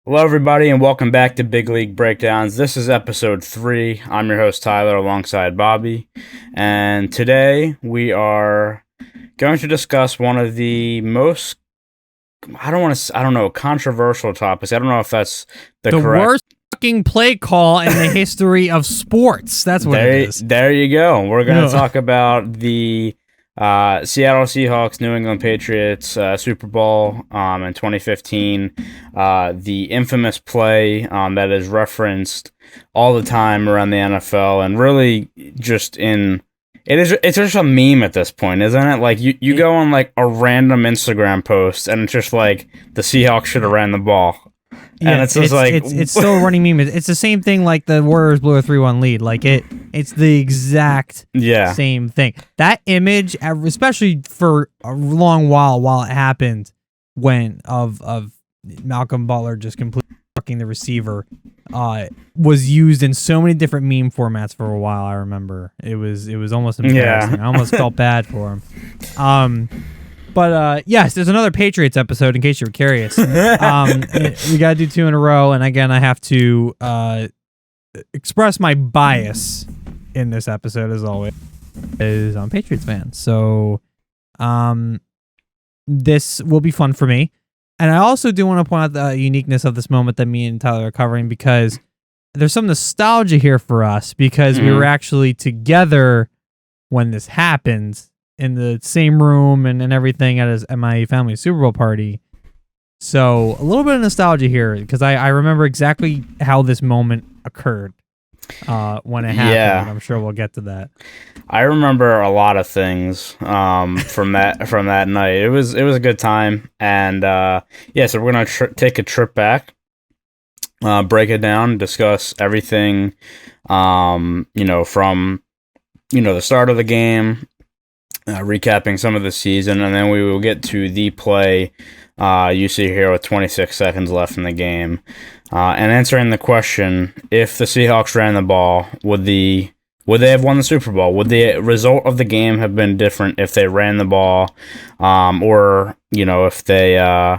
Hello, everybody, and welcome back to Big League Breakdowns. This is episode 3. I'm your host, Tyler, alongside Bobby. And today we are going to discuss one of the most, I don't know, controversial topics. I don't know if that's the correct. Worst fucking play call in the history of sports. That's what it is. There you go. We're going to talk about the Seattle Seahawks, New England Patriots Super Bowl in 2015. The infamous play that is referenced all the time around the NFL, and really just it's just a meme at this point, isn't it? Like you go on like a random Instagram post, and it's just like the Seahawks should have ran the ball. Yeah, and it's just it's still a running meme. It's the same thing like the Warriors blew a 3-1 lead. Like it's the exact same thing. That image, especially for a long while it happened, when of Malcolm Butler just completely fucking the receiver, was used in so many different meme formats for a while. I remember it was almost embarrassing. I almost felt bad for him. But yes, there's another Patriots episode in case you were curious. We got to do 2 in a row, and again, I have to express my bias in this episode, as always, is I'm a Patriots fan. So this will be fun for me. And I also do want to point out the uniqueness of this moment that me and Tyler are covering, because there's some nostalgia here for us, because we were actually together when this happened, in the same room and everything at my family's Super Bowl party. So a little bit of nostalgia here, because I remember exactly how this moment occurred when it happened. Yeah. I'm sure we'll get to that. I remember a lot of things from that night. It was a good time, and so we're gonna take a trip back, break it down, discuss everything, from the start of the game. Recapping some of the season, and then we will get to the play you see here with 26 seconds left in the game, and answering the question: if the Seahawks ran the ball, would they have won the Super Bowl? Would the result of the game have been different if they ran the ball, or if they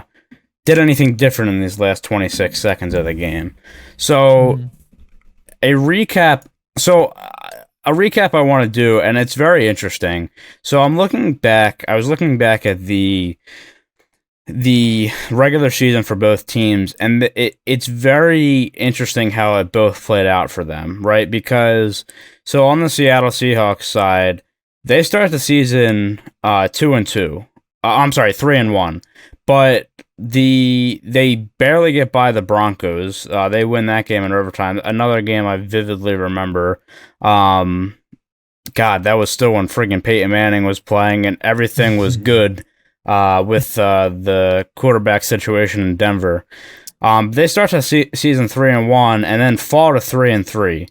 did anything different in these last 26 seconds of the game? So, a recap. A recap I want to do, and it's very interesting. So I was looking back at the regular season for both teams, and it's very interesting how it both played out for them, right? Because so on the Seattle Seahawks side, they start the season 2-2. I'm sorry, 3-1, but they barely get by the Broncos. They win that game in overtime. Another game I vividly remember. God, that was still when friggin' Peyton Manning was playing and everything was good with the quarterback situation in Denver. They start the season 3-1 and then fall to 3-3.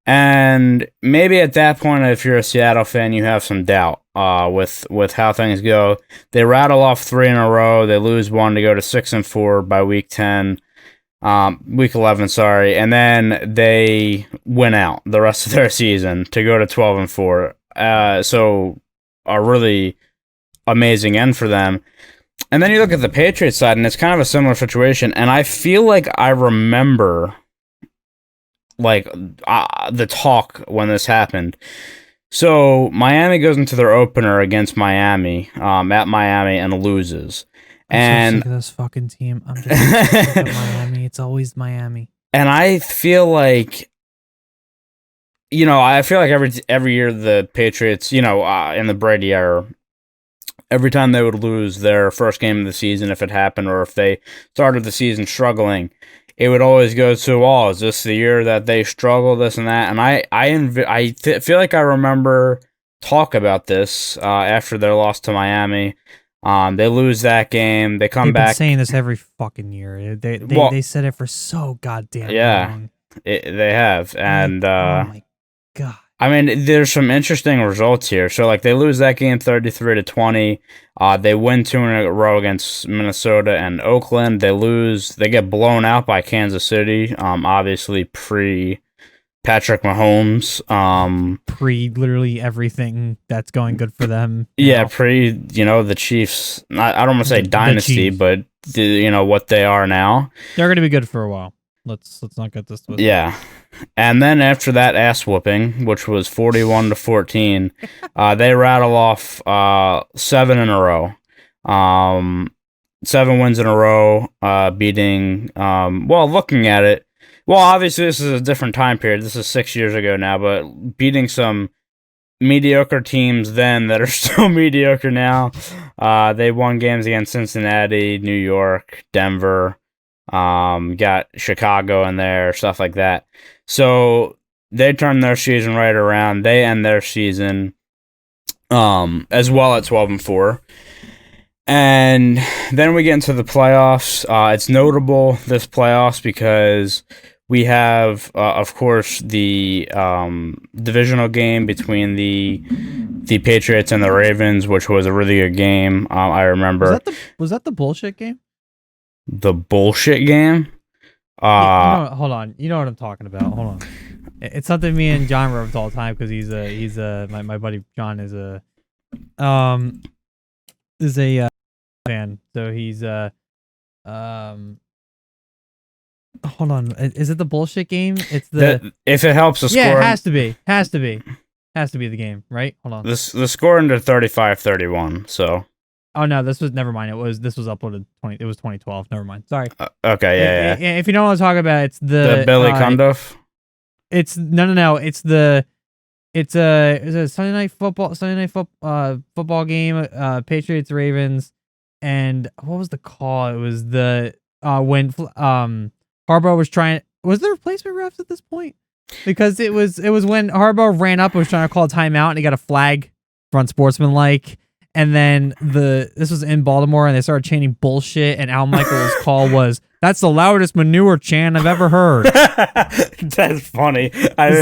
And maybe at that point, if you're a Seattle fan, you have some doubt with how things go. They rattle off 3 in a row. They lose 1 to go to 6-4 by week 11, sorry, and then they win out the rest of their season to go to 12-4. So a really amazing end for them. And then you look at the Patriots side, and it's kind of a similar situation. And I feel like I remember the talk when this happened. So Miami goes into their opener against Miami, at Miami, and loses. I'm so sick of this fucking team. I'm just sick of Miami. It's always Miami. And I feel like, every year the Patriots, in the Brady era, every time they would lose their first game of the season, if it happened, or if they started the season struggling, it would always go to, is this the year that they struggle, this and that? And I feel like I remember talk about this after their loss to Miami. They lose that game. They come back. They've been saying this every fucking year. They said it for so goddamn long. They have. And oh my god. I mean, there's some interesting results here. So, they lose that game 33-20. They win 2 in a row against Minnesota and Oakland. They get blown out by Kansas City. Obviously, Patrick Mahomes. Literally everything that's going good for them. Yeah, the Chiefs. I don't want to say dynasty, but what they are now. They're going to be good for a while. Let's not get this twisted. Yeah. And then after that ass whooping, which was 41-14, they rattle off 7 in a row. 7 wins in a row, beating looking at it. Well, obviously this is a different time period. This is 6 years ago now, but beating some mediocre teams then that are still mediocre now. They won games against Cincinnati, New York, Denver, got Chicago in there, stuff like that. So they turned their season right around. They end their season as well at 12-4. And then we get into the playoffs. It's notable, this playoffs, because we have, of course, the divisional game between the Patriots and the Ravens, which was a really good game. I remember. Was that the bullshit game? The bullshit game? Hold on. You know what I'm talking about. Hold on. It's something me and John reference all the time because he's my buddy John is a fan. So he's hold on. Is it the bullshit game? It's if it helps the score. Yeah, it has to be. Has to be the game, right? Hold on. The score ended 35-31. So. Oh no, never mind. This was uploaded it was 2012. Never mind. Sorry. Okay, yeah. If you know what I'm talking about, it's the Billy Cundiff. It's no. It's a Sunday night football game. Patriots Ravens, and what was the call? It was the when Harbaugh was trying. Was there replacement refs at this point? Because it was when Harbaugh ran up and was trying to call a timeout, and he got a flag for unsportsmanlike. And then this was in Baltimore, and they started chanting bullshit, and Al Michaels' call was, "That's the loudest manure chant I've ever heard." That's funny.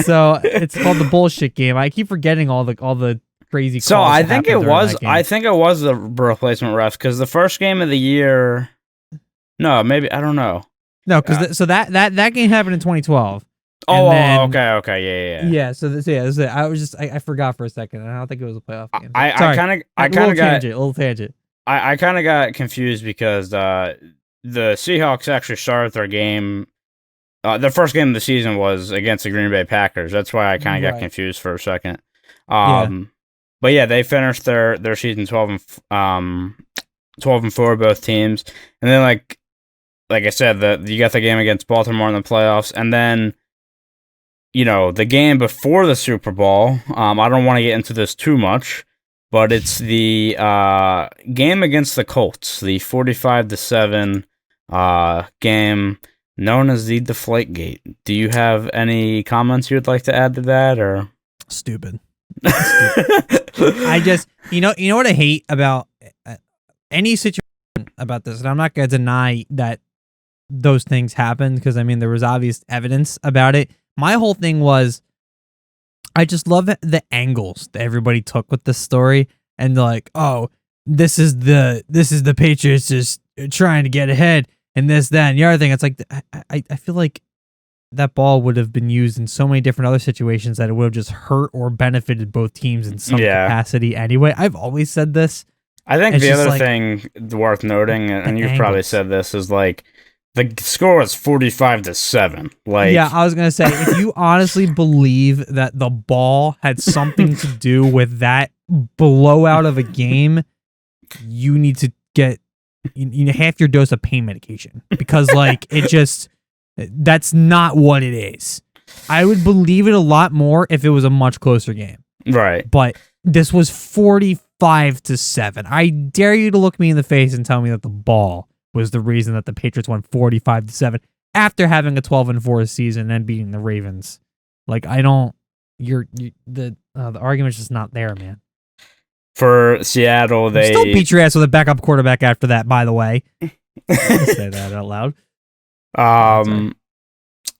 So it's called the bullshit game. I keep forgetting all the crazy. So I think it was the replacement refs because the first game of the year. No, maybe I don't know. No, because that game happened in 2012. Oh, okay, yeah. Yeah, so I was just I forgot for a second. I don't think it was a playoff game. I kind of got a little tangent. I kind of got confused because the Seahawks actually started their game. Their first game of the season was against the Green Bay Packers. That's why I kind of got confused for a second. But yeah, they finished their season 12-4 both teams, and then like I said, you got the game against Baltimore in the playoffs, and then. The game before the Super Bowl, I don't want to get into this too much, but it's the game against the Colts, the 45-7 game known as the Deflategate. Do you have any comments you'd like to add to that, or? Stupid. I just, you know what I hate about any situation about this, and I'm not going to deny that those things happened, because, I mean, there was obvious evidence about it. My whole thing was, I just love the angles that everybody took with this story, and like, oh, this is the Patriots just trying to get ahead, and this, that, and the other thing. It's like, I feel like that ball would have been used in so many different other situations that it would have just hurt or benefited both teams in some capacity anyway. I've always said this. I think the other thing worth noting, and you've probably said this, is like, the score was 45-7. Like, yeah, I was gonna say, if you honestly believe that the ball had something to do with that blowout of a game, you need to get half your dose of pain medication, because like that's not what it is. I would believe it a lot more if it was a much closer game. Right. But this was 45-7. I dare you to look me in the face and tell me that the ball was the reason that the Patriots won 45-7 after having a 12-4 season and beating the Ravens. Like, I don't. The argument's just not there, man. For Seattle, they still beat your ass with a backup quarterback after that. By the way, say that out loud.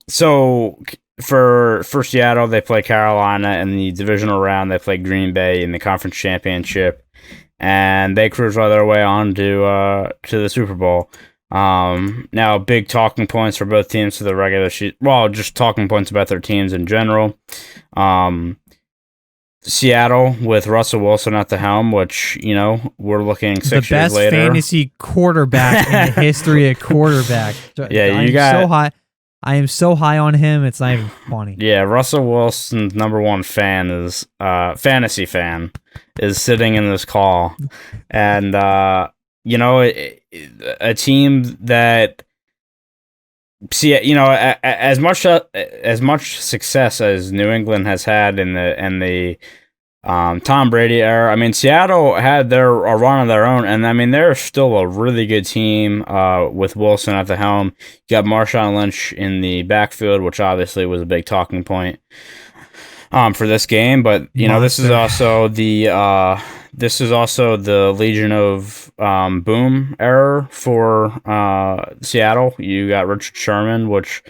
So for Seattle, they play Carolina in the divisional round. They play Green Bay in the conference championship. And they cruise all their way on to the Super Bowl. Now, big talking points for both teams for the regular season. Well, just talking points about their teams in general. Seattle with Russell Wilson at the helm, which, we're looking 6 years later. The best fantasy quarterback in the history of quarterback. I am so high on him, it's not even funny. Yeah, Russell Wilson's number one fan is fantasy fan is sitting in this call, and a team that as much success as New England has had in the Tom Brady era. I mean, Seattle had a run of their own, and I mean, they're still a really good team with Wilson at the helm. You got Marshawn Lynch in the backfield, which obviously was a big talking point for this game. But this is also the Legion of Boom era for Seattle. You got Richard Sherman, which.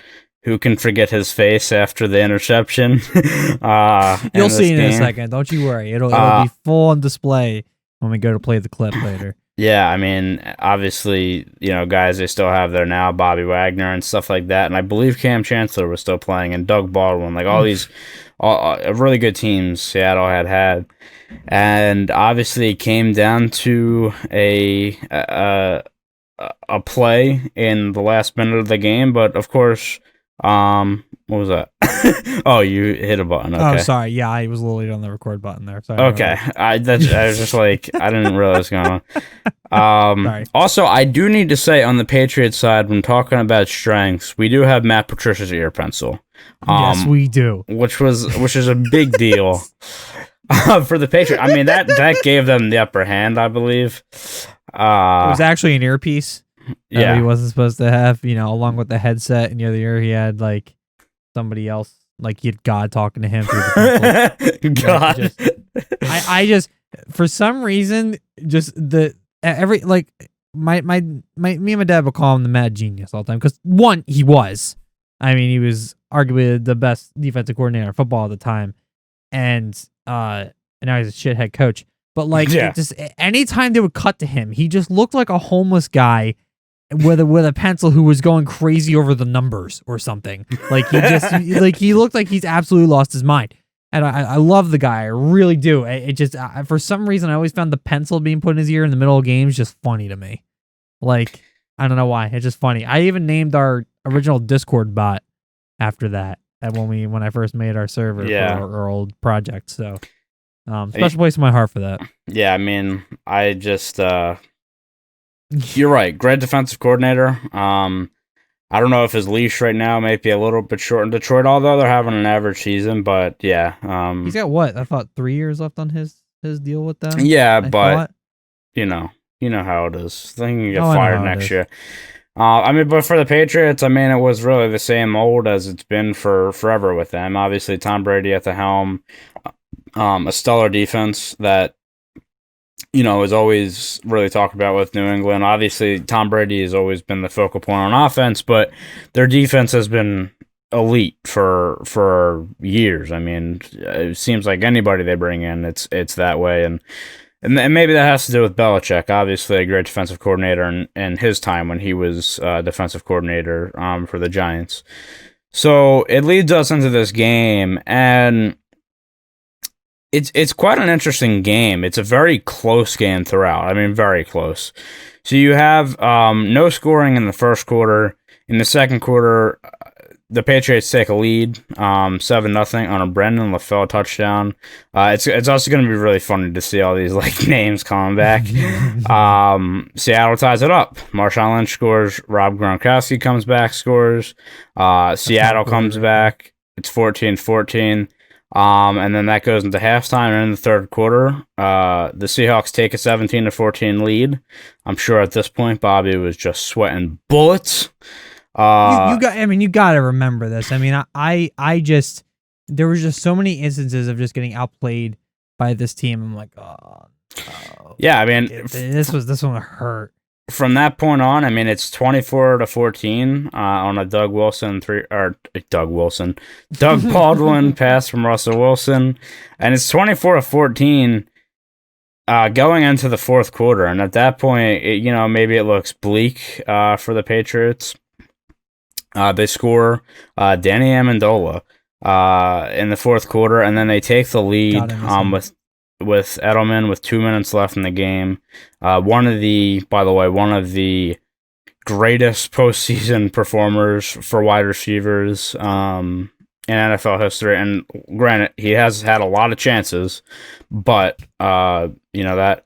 Who can forget his face after the interception? You'll see in a second. Don't you worry. It'll be full on display when we go to play the clip later. Yeah, I mean, obviously, guys they still have there now, Bobby Wagner and stuff like that. And I believe Cam Chancellor was still playing, and Doug Baldwin. Like, all these really good teams Seattle had. And obviously, it came down to a play in the last minute of the game. But, of course... what was that? Oh, you hit a button. Okay. Oh, sorry. Yeah, I was a little late on the record button there. Sorry. Okay. I was just like, I didn't realize what was going on. Sorry. Also, I do need to say on the Patriots side, when talking about strengths, we do have Matt Patricia's ear pencil. Yes, we do. Which is a big deal for the Patriots. I mean, that gave them the upper hand, I believe. It was actually an earpiece. Yeah, he wasn't supposed to have, along with the headset, and the other ear he had like somebody else, like he had God talking to him through the God. I just for some reason just me and my dad would call him the mad genius all the time because one, he was arguably the best defensive coordinator in football at the time, and now he's a shithead coach. But it just anytime they would cut to him, he just looked like a homeless guy with a pencil who was going crazy over the numbers or something. Like he looked like he's absolutely lost his mind. And I love the guy, I really do. It just for some reason I always found the pencil being put in his ear in the middle of games just funny to me. Like I don't know why, it's just funny. I even named our original Discord bot after that. When I first made our server for our old project. So special place in my heart for that. Yeah, I mean, I just you're right. Great defensive coordinator. I don't know if his leash right now might be a little bit short in Detroit, although they're having an average season. But yeah, he's got what? I thought 3 years left on his deal with them. Yeah, but you know how it is. I think he can get fired next year. But for the Patriots, it was really the same old as it's been for forever with them. Obviously, Tom Brady at the helm, a stellar defense that is always really talked about with New England. Obviously, Tom Brady has always been the focal point on offense, but their defense has been elite for years. I mean, it seems like anybody they bring in, it's that way, and maybe that has to do with Belichick. Obviously, a great defensive coordinator in his time when he was defensive coordinator for the Giants. So it leads us into this game, and it's quite an interesting game. It's a very close game throughout. Very close. So you have no scoring in the first quarter. In the second quarter, the Patriots take a lead, 7-0 on a Brendan LaFell touchdown. It's also going to be really funny to see all these names coming back. Seattle ties it up. Marshawn Lynch scores. Rob Gronkowski comes back, scores. Seattle comes back. It's 14-14. And then that goes into halftime, and in the third quarter, the Seahawks take a 17-14 lead. I'm sure at this point Bobby was just sweating bullets. You got to remember this. I just there was just so many instances of just getting outplayed by this team. I'm like, oh no. Yeah, this one hurt. From that point on, it's 24-14 on a Doug Baldwin pass from Russell Wilson, and it's 24-14 going into the fourth quarter, and at that point, maybe it looks bleak for the Patriots. They score Danny Amendola in the fourth quarter, and then they take the lead with Edelman with 2 minutes left in the game. One of the greatest postseason performers for wide receivers in NFL history. And granted, he has had a lot of chances, but that.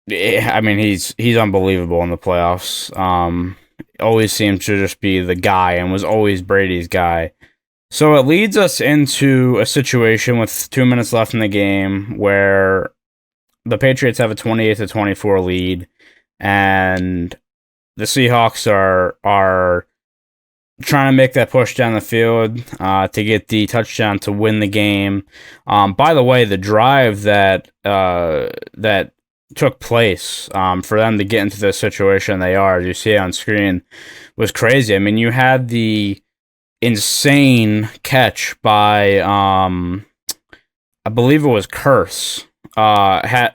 I mean, he's unbelievable in the playoffs. Always seems to just be the guy, and was always Brady's guy. So it leads us into a situation with 2 minutes left in the game where the Patriots have a 28-24 lead, and the Seahawks are trying to make that push down the field to get the touchdown to win the game. By the way, the drive that took place for them to get into the situation they are, as you see on screen, was crazy. I mean, you had the insane catch by I believe it was Curse. I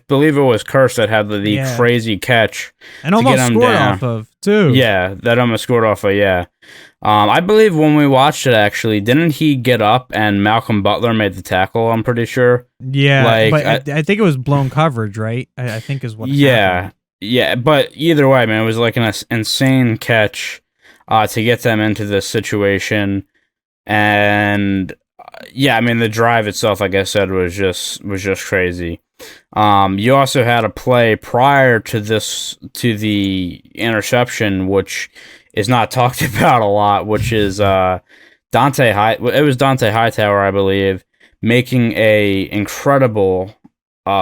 believe it was Curse that had the crazy catch and almost scored off of too. Yeah, that almost scored off of. Yeah, I believe when we watched it, actually, didn't he get up and Malcolm Butler made the tackle? I'm pretty sure. Yeah, but I think it was blown coverage, right? I think is what. Yeah, yeah, but either way, man, it was like an insane catch to get them into this situation, and. Yeah, I mean, the drive itself, like I said, was just crazy. You also had a play prior to the interception, which is not talked about a lot, which is Dante Hightower, I believe, making a incredible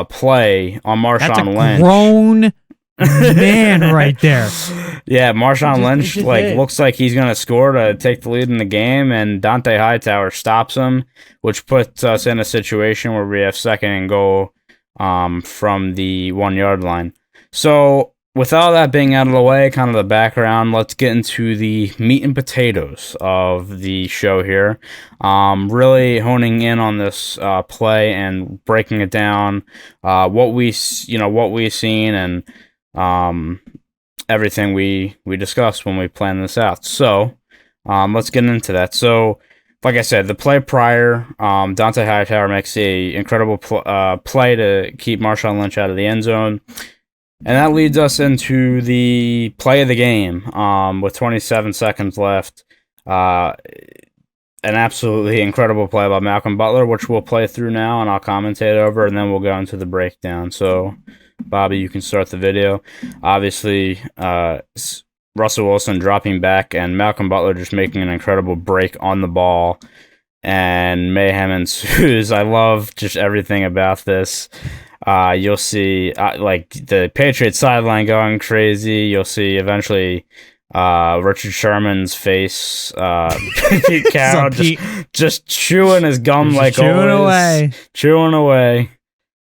play on Marshawn Lynch. Grown man right there. Yeah, Marshawn Lynch looks like he's gonna score to take the lead in the game, and Dante Hightower stops him, which puts us in a situation where we have second and goal from the 1 yard line. So with all that being out of the way, kind of the background, let's get into the meat and potatoes of the show here. Really honing in on this play and breaking it down, what we've seen, and everything we discussed when we planned this out. So let's get into that. So like I said, the play prior, Dante Hightower makes a incredible play to keep Marshawn Lynch out of the end zone. And that leads us into the play of the game with 27 seconds left. An absolutely incredible play by Malcolm Butler, which we'll play through now, and I'll commentate over, and then we'll go into the breakdown. So, Bobby, you can start the video. Obviously, Russell Wilson dropping back, and Malcolm Butler just making an incredible break on the ball, and mayhem ensues. I love just everything about this. You'll see like the Patriots sideline going crazy. You'll see eventually Richard Sherman's face, Pete Carroll just chewing his gum like always. Chewing away.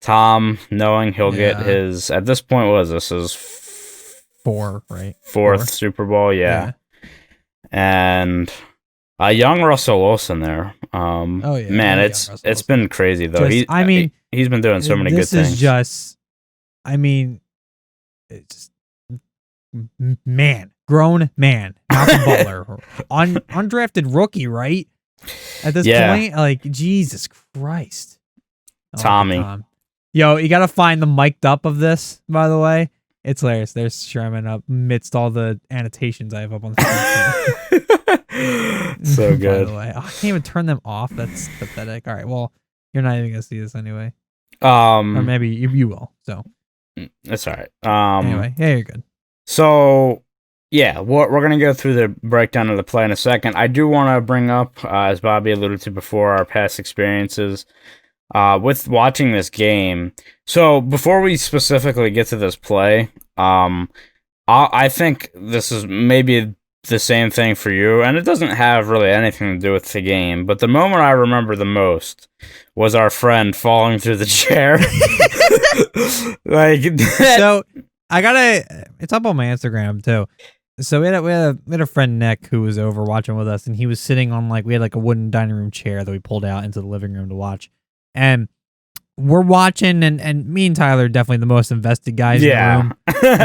Tom, knowing he'll get his, at this point, what is this? His fourth Super Bowl, yeah. And a young Russell Wilson there. Man, it's been crazy though. He's been doing so many good things. This is just, it's grown man, Malcolm Butler, undrafted rookie, right? At this point, like Jesus Christ, Tommy. Yo, you gotta find the mic'd up of this, by the way. It's hilarious. There's Sherman up amidst all the annotations I have up on the screen. So good. By the way, I can't even turn them off. That's pathetic. All right, well, you're not even gonna see this anyway. Or maybe you will. So that's all right. Anyway, yeah, you're good. So yeah, we're gonna go through the breakdown of the play in a second. I do want to bring up, as Bobby alluded to before, our past experiences with watching this game. So before we specifically get to this play, I think this is maybe the same thing for you, and it doesn't have really anything to do with the game, but the moment I remember the most was our friend falling through the chair. So it's up on my Instagram too. So we had a friend, Nick, who was over watching with us, and he was sitting on we had a wooden dining room chair that we pulled out into the living room to watch. And we're watching, and me and Tyler are definitely the most invested guys in the room.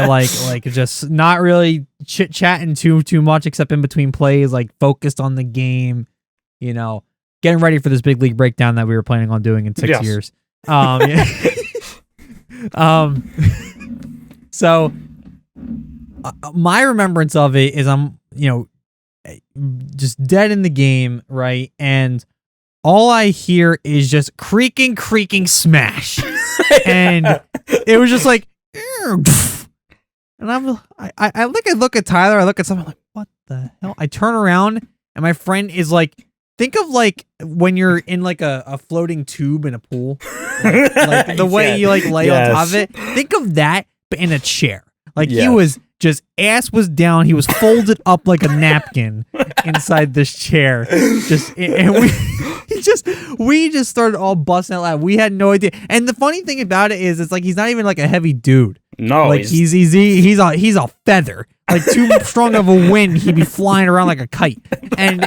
like just not really chit chatting too much, except in between plays, like focused on the game, getting ready for this big league breakdown that we were planning on doing in 6 years. So my remembrance of it is I'm, just dead in the game, right? And all I hear is just creaking smash. And it was just like, and I look at Tyler, I look at someone, I'm like, what the hell? I turn around and my friend is like, think of like when you're in like a floating tube in a pool, like the way you like lay on top of it. Think of that, but in a chair. Like he was just ass was down. He was folded up like a napkin inside this chair. We just started all busting out loud. We had no idea. And the funny thing about it is, it's like he's not even like a heavy dude. No, like he's a feather. Like too strong of a wind, he'd be flying around like a kite. And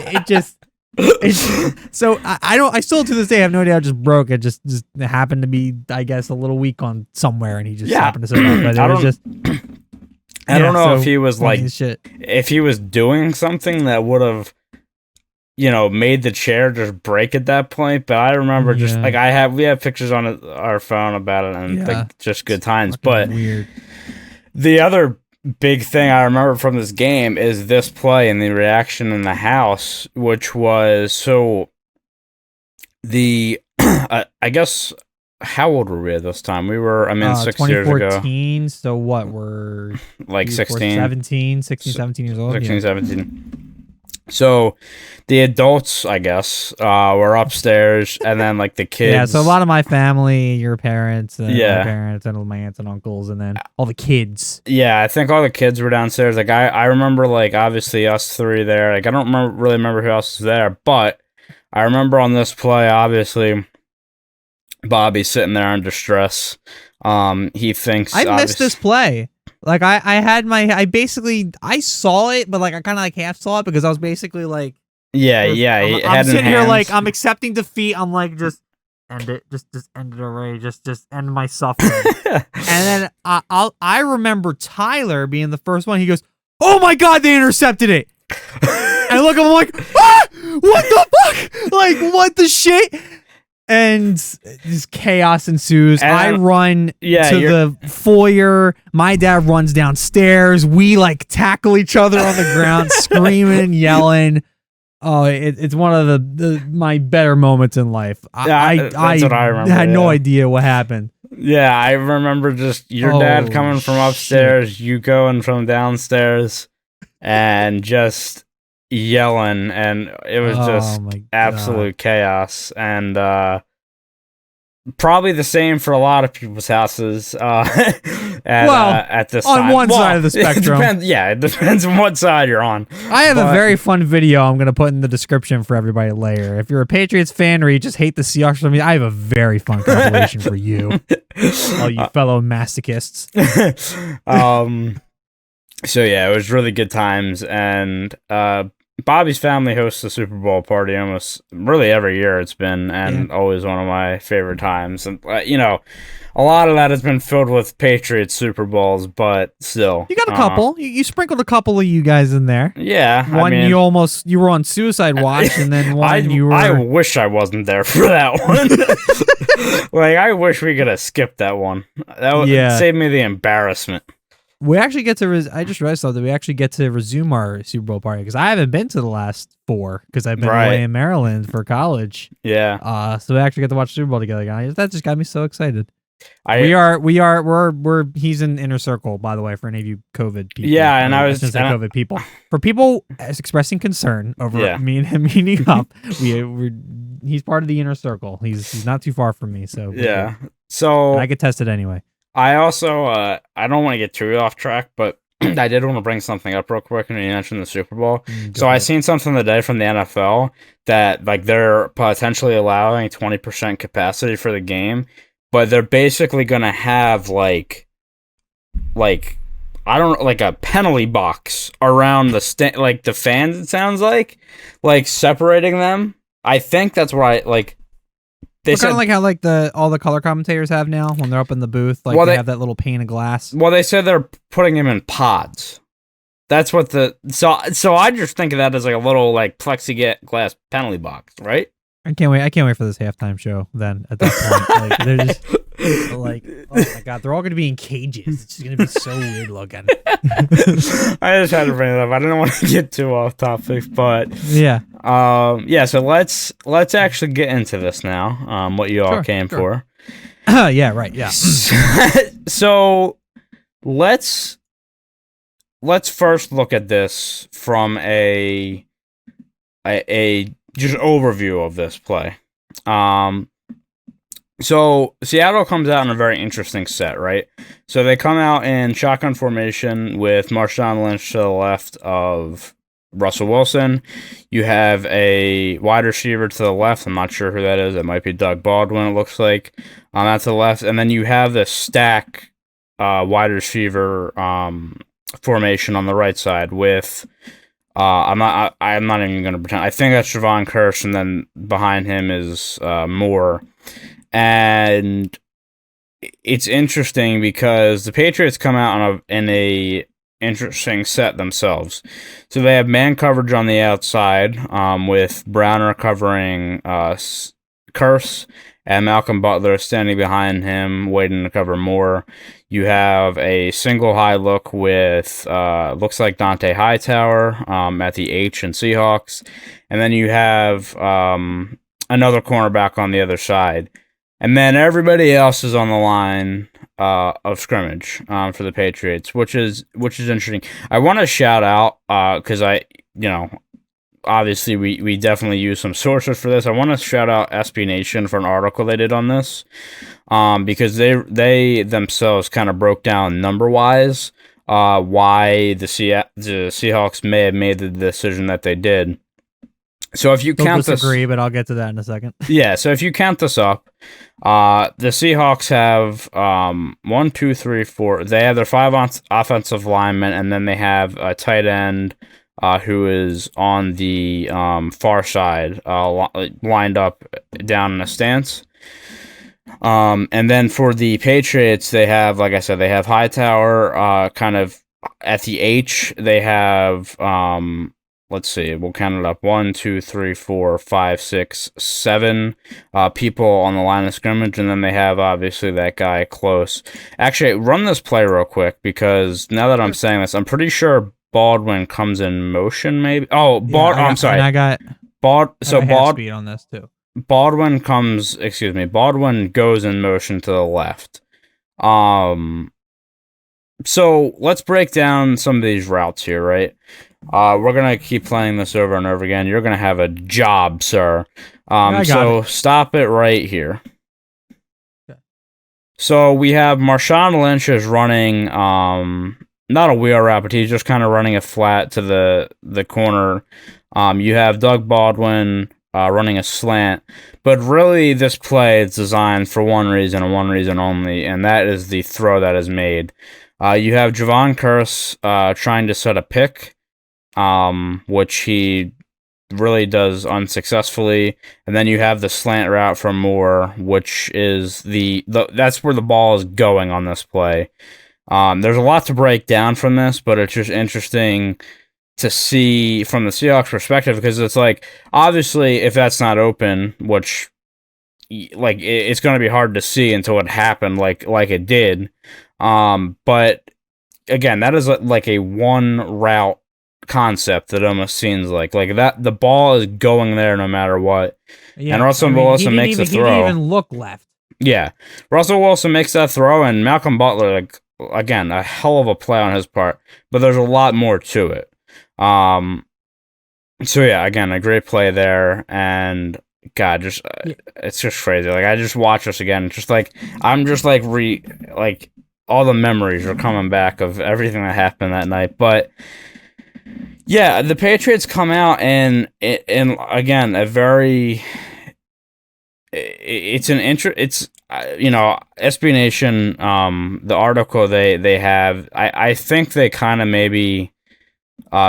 so I still to this day have no idea how it just broke. It just happened to be, I guess, a little weak on somewhere, and he just happened to sit up. But it was just. I don't know if he was like, if he was doing something that would have, made the chair just break at that point. But I remember just like we have pictures on our phone about it, and like just good times. But weird. The other big thing I remember from this game is this play and the reaction in the house, which was I guess. How old were we at this time? We were, 6 years ago. 2014, so what, we're... Like 16? 17 years old? 16, 17. So, the adults, I guess, were upstairs, and then, like, the kids... Yeah, so a lot of my family, your parents, and my parents, and my aunts and uncles, and then all the kids. Yeah, I think all the kids were downstairs. Like, I remember, like, obviously us three there. Like, I don't really remember who else was there, but I remember on this play, obviously... Bobby sitting there under stress. He thinks I missed this play. Like I saw it, but like I kind of like half saw it because I was basically like, I'm sitting here like I'm accepting defeat. I'm like just end it, just end it already, just end my suffering. And then I remember Tyler being the first one. He goes, "Oh my God, they intercepted it!" And I look at him like, "Ah, what the fuck? Like what the shit?" And just chaos ensues. And I run to the foyer. My dad runs downstairs. We like tackle each other on the ground, screaming, yelling. Oh, it's one of my better moments in life. That's what I remember. Had no idea what happened. Yeah, I remember just your dad coming from upstairs, you going from downstairs, and just yelling, and it was just absolute chaos. And probably the same for a lot of people's houses at this time. On one side of the spectrum. It depends on what side you're on. I have a very fun video I'm going to put in the description for everybody later. If you're a Patriots fan or you just hate the Seahawks, I have a very fun compilation for you, all you fellow masochists. So yeah, it was really good times, and Bobby's family hosts the Super Bowl party almost really every year it's been, and always one of my favorite times. And a lot of that has been filled with Patriots Super Bowls, but still, you got a couple. You sprinkled a couple of you guys in there. Yeah, one you were on suicide watch, and then one you were. I wish I wasn't there for that one. Like I wish we could have skipped that one. That would save me the embarrassment. We actually get to. I just realized that we actually get to resume our Super Bowl party because I haven't been to the last 4 because I've been away in Maryland for college. Yeah. So we actually get to watch Super Bowl together, guys. That just got me so excited. We're he's in Inner Circle, by the way, for any of you COVID people. Yeah, and I was just COVID people. For people expressing concern over me and him meeting up, he's part of the Inner Circle. He's not too far from me, so So and I get tested anyway. I also, I don't want to get too off track, but I did want to bring something up real quick when you mentioned the Super Bowl. So I seen something today from the NFL that like they're potentially allowing 20% capacity for the game, but they're basically going to have like I don't like a penalty box around the like the fans. It sounds like separating them. I think that's right. Like they kind of like how like all the color commentators have now when they're up in the booth, like they have that little pane of glass. Well, they said they're putting him in pods. That's what so I just think of that as like a little like plexiglass penalty box, right? I can't wait for this halftime show. Then at that point, like they're just like, oh my god, they're all going to be in cages. It's going to be so weird looking. I just had to bring it up. I didn't want to get too off topic, but yeah. So let's actually get into this now. What you all came for. Yeah, right. Yeah. So let's first look at this from a just overview of this play. So Seattle comes out in a very interesting set, right? So they come out in shotgun formation with Marshawn Lynch to the left of Russell Wilson. You have a wide receiver to the left. I'm not sure who that is. It might be Doug Baldwin, it looks like. That's to the left. And then you have the stack wide receiver formation on the right side with I'm not even going to pretend. I think that's Javon Curse, and then behind him is Moore. And it's interesting because the Patriots come out in a interesting set themselves. So they have man coverage on the outside with Browner covering Curse and Malcolm Butler standing behind him waiting to cover Moore. You have a single high look with looks like Dante Hightower at the H in Seahawks. And then you have another cornerback on the other side. And then everybody else is on the line of scrimmage for the Patriots, which is interesting. I want to shout out because obviously we definitely use some sources for this. I want to shout out SB Nation for an article they did on this because they themselves kind of broke down number wise why the Seahawks may have made the decision that they did. So if you count this, disagree, but I'll get to that in a second. Yeah, so if you count this up, the Seahawks have 1, 2, 3, 4. They have their 5 offensive linemen, and then they have a tight end who is on the far side, lined up down in a stance. And then for the Patriots, they have, like I said, they have Hightower kind of at the H. They have let's see, we'll count it up. 1, 2, 3, 4, 5, 6, 7 people on the line of scrimmage, and then they have obviously that guy close. Actually, run this play real quick because now that I'm saying this, I'm pretty sure Baldwin comes in motion. Maybe. Oh, I'm sorry. And I got speed on this too. Baldwin goes in motion to the left. So let's break down some of these routes here, right? We're going to keep playing this over and over again. You're going to have a job, sir. So stop it right here. Okay. So we have Marshawn Lynch is running, not a wheel route, but he's just kind of running a flat to the corner. You have Doug Baldwin running a slant. But really, this play is designed for one reason and one reason only, and that is the throw that is made. You have Javon Curse trying to set a pick, which he really does unsuccessfully, and then you have the slant route from Moore, which is that's where the ball is going on this play. There's a lot to break down from this, but it's just interesting to see from the Seahawks perspective because it's like, obviously, if that's not open, which like it's going to be hard to see until it happened, like it did. But again, that is like a one route concept that almost seems like that the ball is going there no matter what. Yeah, and Russell Wilson makes a throw. He didn't even look left. Yeah, Russell Wilson makes that throw, and Malcolm Butler, like again, a hell of a play on his part. But there's a lot more to it. So yeah, again, a great play there, and God, it's just crazy. Like I just watch this again, just like I'm just like all the memories are coming back of everything that happened that night. But yeah, the Patriots come out and again a very it's SB Nation the article they have I think they kind of maybe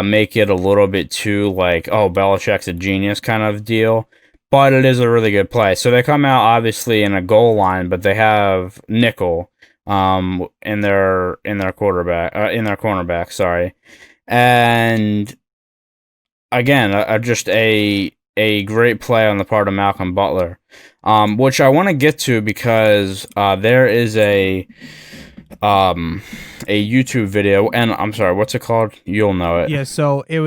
make it a little bit too like, oh, Belichick's a genius kind of deal. but it is a really good play. So they come out obviously in a goal line, but they have nickel in their cornerback, sorry. And again, just a great play on the part of Malcolm Butler, which I want to get to because there is a YouTube video, and I'm sorry, what's it called? You'll know it. Yeah, so it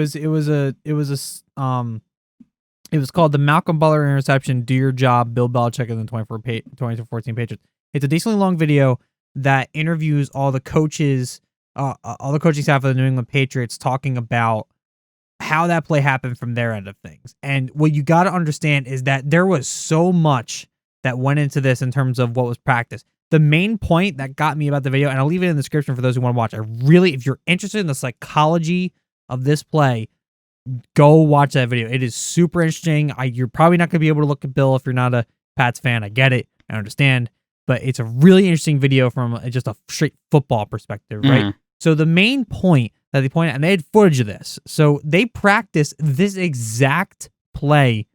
was called the Malcolm Butler interception. Do your job, Bill Belichick and the 2014 Patriots. It's a decently long video that interviews all the coaches, all the coaching staff of the New England Patriots, talking about how that play happened from their end of things. And what you got to understand is that there was so much that went into this in terms of what was practiced. The main point that got me about the video, and I'll leave it in the description for those who want to watch. If you're interested in the psychology of this play, go watch that video. It is super interesting. You're probably not going to be able to look at Bill if you're not a Pats fan. I get it. I understand. But it's a really interesting video from just a straight football perspective, right? So the main point that they pointed out, and they had footage of this. So they practiced this exact play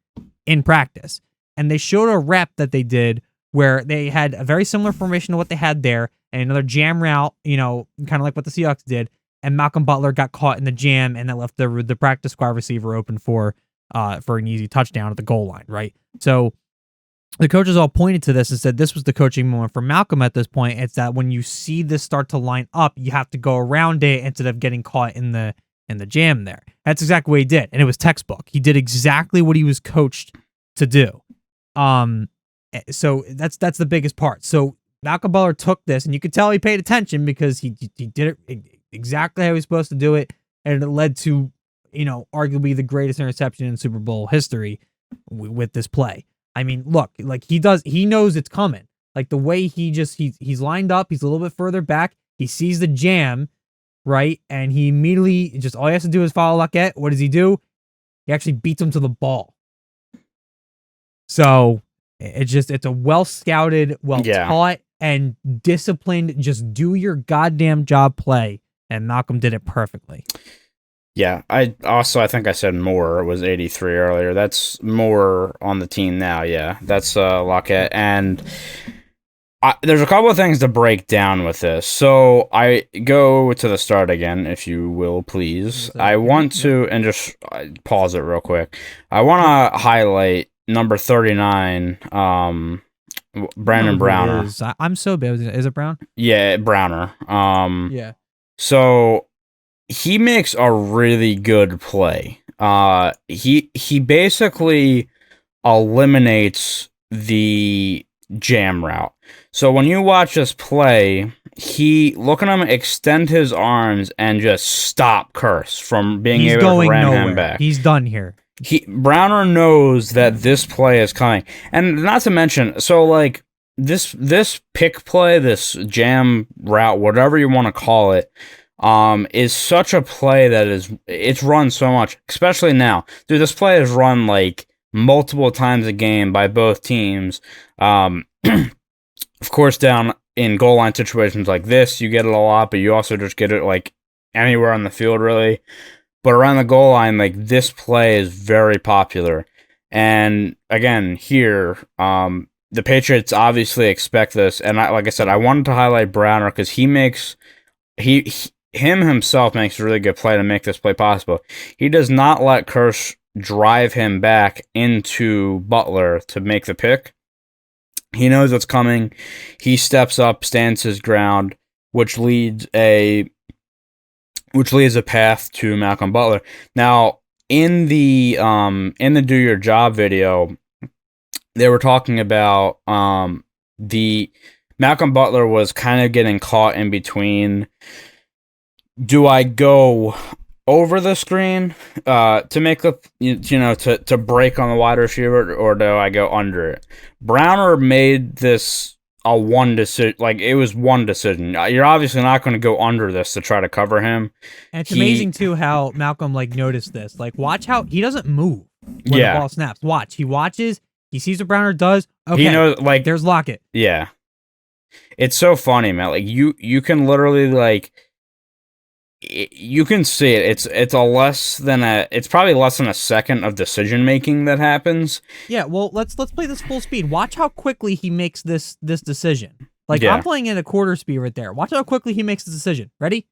in practice. And they showed a rep that they did where they had a very similar formation to what they had there, and another jam route, kind of like what the Seahawks did. And Malcolm Butler got caught in the jam, and that left the practice squad receiver open for an easy touchdown at the goal line, right? So the coaches all pointed to this and said this was the coaching moment for Malcolm at this point. It's that when you see this start to line up, you have to go around it instead of getting caught in the jam there. That's exactly what he did, and it was textbook. He did exactly what he was coached to do. So that's the biggest part. So Malcolm Butler took this, and you could tell he paid attention because he did it exactly how he was supposed to do it, and it led to, arguably the greatest interception in Super Bowl history with this play. I mean, look, like he knows it's coming. Like the way he's lined up, he's a little bit further back. He sees the jam, right? And he immediately all he has to do is follow Lockett. What does he do? He actually beats him to the ball. So it's a well scouted, well taught, and disciplined, just do your goddamn job play. And Malcolm did it perfectly. Yeah, I think I said Moore. It was 83 earlier. That's Moore on the team now. Yeah, that's Lockett. And there's a couple of things to break down with this. So I go to the start again, if you will, please. I want to, and just pause it real quick. I want to highlight number 39, Brandon Browner. I'm so bad. Is it Brown? Yeah, Browner. Yeah. So he makes a really good play. He basically eliminates the jam route. So when you watch this play, look at him extend his arms and just stop Curse from being able to ram him back. He's done here. Browner knows that this play is coming. And not to mention, so like this pick play, this jam route, whatever you want to call it, is such a play that it's run so much, especially now. Dude, this play is run like multiple times a game by both teams. Of course, down in goal line situations like this, you get it a lot, but you also just get it like anywhere on the field, really. But around the goal line, like this play is very popular. And again, here, the Patriots obviously expect this. And like I said, I wanted to highlight Browner because himself makes a really good play to make this play possible. He does not let Curse drive him back into Butler to make the pick. He knows what's coming. He steps up, stands his ground, which leads a path to Malcolm Butler. Now, in the Do Your Job video, they were talking about the Malcolm Butler was kind of getting caught in between. Do I go over the screen to make to break on the wide receiver, or do I go under it? Browner made this a one decision. Like it was one decision. You're obviously not going to go under this to try to cover him. And it's amazing too how Malcolm noticed this. Like watch how he doesn't move when the ball snaps. Watch, he watches. He sees what Browner does. Okay, he knows, there's Lockett. Yeah, it's so funny, man. Like you can literally you can see it. It's probably less than a second of decision making that happens. Yeah, well, let's play this full speed. Watch how quickly he makes this decision. Like, I'm playing at a quarter speed right there. Watch how quickly he makes the decision. Ready?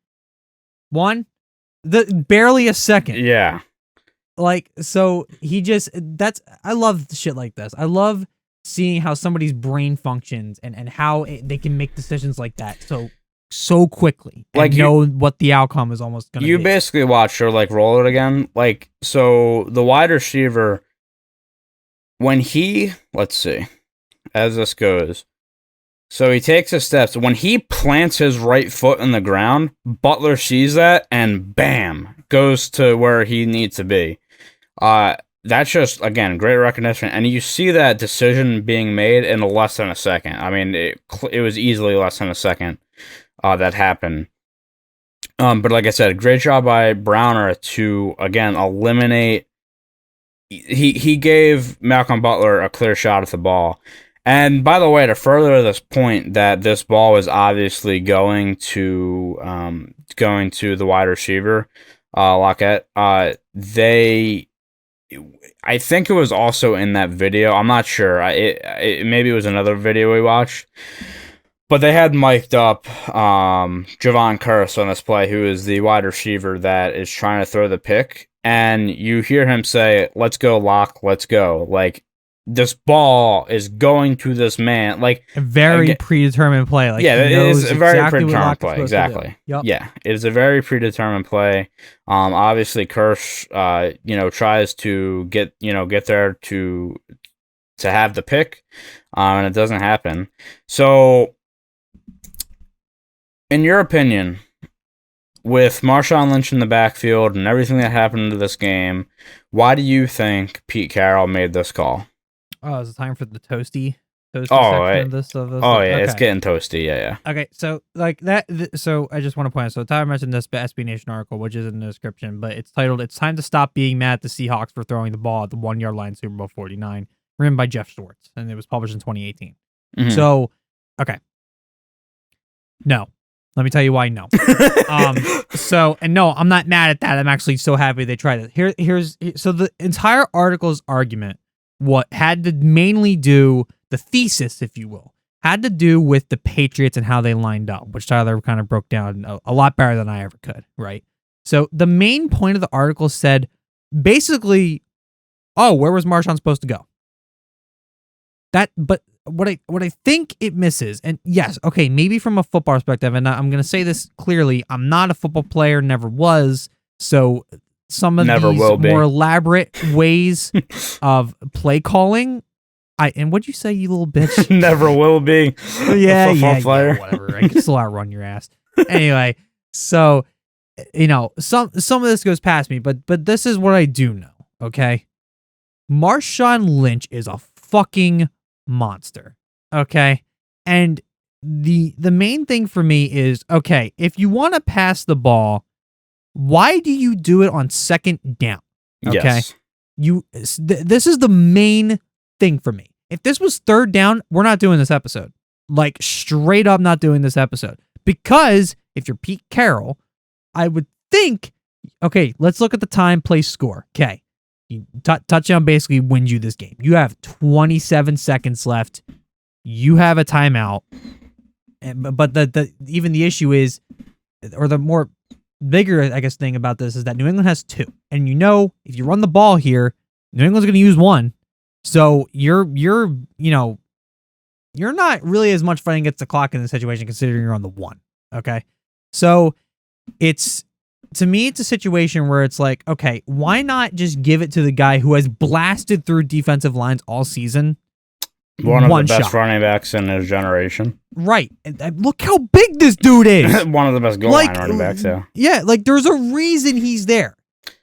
Barely a second. Yeah. Like, so he just, I love shit like this. I love seeing how somebody's brain functions and how they can make decisions like that so quickly. Like, know what the outcome is almost going to be. You basically watch her, like, roll it again. Like, so the wide receiver, when let's see, as this goes. So he takes his steps. When he plants his right foot in the ground, Butler sees that and bam, goes to where he needs to be. That's just, again, great recognition. And you see that decision being made in less than a second. I mean, it was easily less than a second that happened. But like I said, great job by Browner to, again, eliminate. He gave Malcolm Butler a clear shot at the ball. And by the way, to further this point that this ball was obviously going to the wide receiver, Lockett, I think it was also in that video. I'm not sure. Maybe it was another video we watched. But they had mic'd up Javon Curse on this play, who is the wide receiver that is trying to throw the pick. And you hear him say, "Let's go, Lock, let's go." Like, this ball is going to this man. Like, a very predetermined play. Like, yeah, it is a very predetermined play. Exactly. Yep. Yeah, it is a very predetermined play. Obviously, Kirsch, tries to get there to have the pick, and it doesn't happen. So, in your opinion, with Marshawn Lynch in the backfield and everything that happened to this game, why do you think Pete Carroll made this call? Oh, is it time for the toasty section of this? Yeah, okay. It's getting toasty. Yeah. Okay, so like that. So I just want to point out. So Tyler mentioned this SB Nation article, which is in the description, but it's titled "It's Time to Stop Being Mad at the Seahawks for Throwing the Ball at the 1 yard line, Super Bowl 49," written by Jeff Schwartz, and it was published in 2018. Mm-hmm. So, okay, no. Let me tell you why no. No, I'm not mad at that. I'm actually so happy they tried it. So the entire article's argument, what had to mainly do, the thesis, if you will, had to do with the Patriots and how they lined up, which Tyler kind of broke down a lot better than I ever could, right? So the main point of the article said, basically, where was Marshawn supposed to go? But what I think it misses, and yes, okay, maybe from a football perspective, and I'm going to say this clearly, I'm not a football player, never was, so some of these more elaborate ways of play calling, and what'd you say, you little bitch? Never will be. Yeah, whatever. I can still outrun your ass. Anyway, so some of this goes past me, but this is what I do know. Okay, Marshawn Lynch is a fucking monster. Okay, and the main thing for me is, okay, if you want to pass the ball, why do you do it on second down? Okay, yes. This is the main thing for me. If this was third down, we're not doing this episode. Like, straight up not doing this episode. Because if you're Pete Carroll, I would think, okay, let's look at the time, place, score. Okay, touchdown basically wins you this game. You have 27 seconds left. You have a timeout. But even the issue is, or the more bigger, I guess, thing about this is that New England has 2. And if you run the ball here, New England's going to use 1. So you're not really as much fighting against the clock in this situation, considering you're on the 1. Okay. So to me, it's a situation where it's like, okay, why not just give it to the guy who has blasted through defensive lines all season? One of the best running backs in his generation. Right. And look how big this dude is. One of the best goal line running backs, yeah. Yeah, like, there's a reason he's there,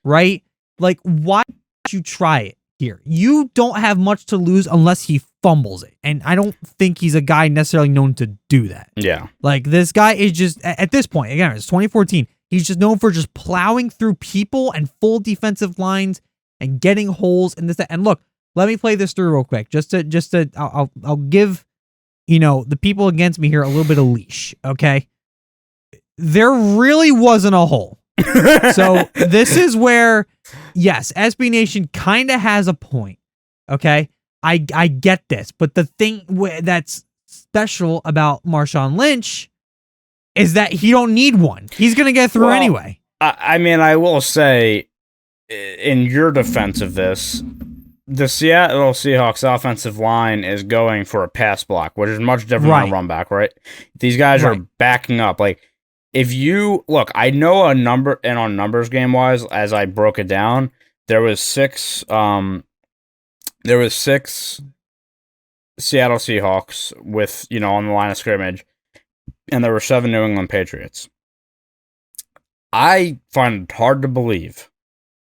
right? Like, why don't you try it here? You don't have much to lose unless he fumbles it. And I don't think he's a guy necessarily known to do that. Yeah. Like, this guy is just, at this point, again, it's 2014, he's just known for just plowing through people and full defensive lines and getting holes and this, that. And look, let me play this through real quick. I'll give, the people against me here a little bit of leash, okay? there really wasn't a hole. So this is where, yes, SB Nation kind of has a point. Okay, I get this, but the thing that's special about Marshawn Lynch is that he don't need one. He's gonna get through anyway. I mean, I will say, in your defense of this, the Seattle Seahawks offensive line is going for a pass block, which is much different than a run back, right? These guys are backing up. Like, if you look, I know a number, and on numbers game wise, as I broke it down, there was six Seattle Seahawks with, on the line of scrimmage, and there were 7 New England Patriots. I find it hard to believe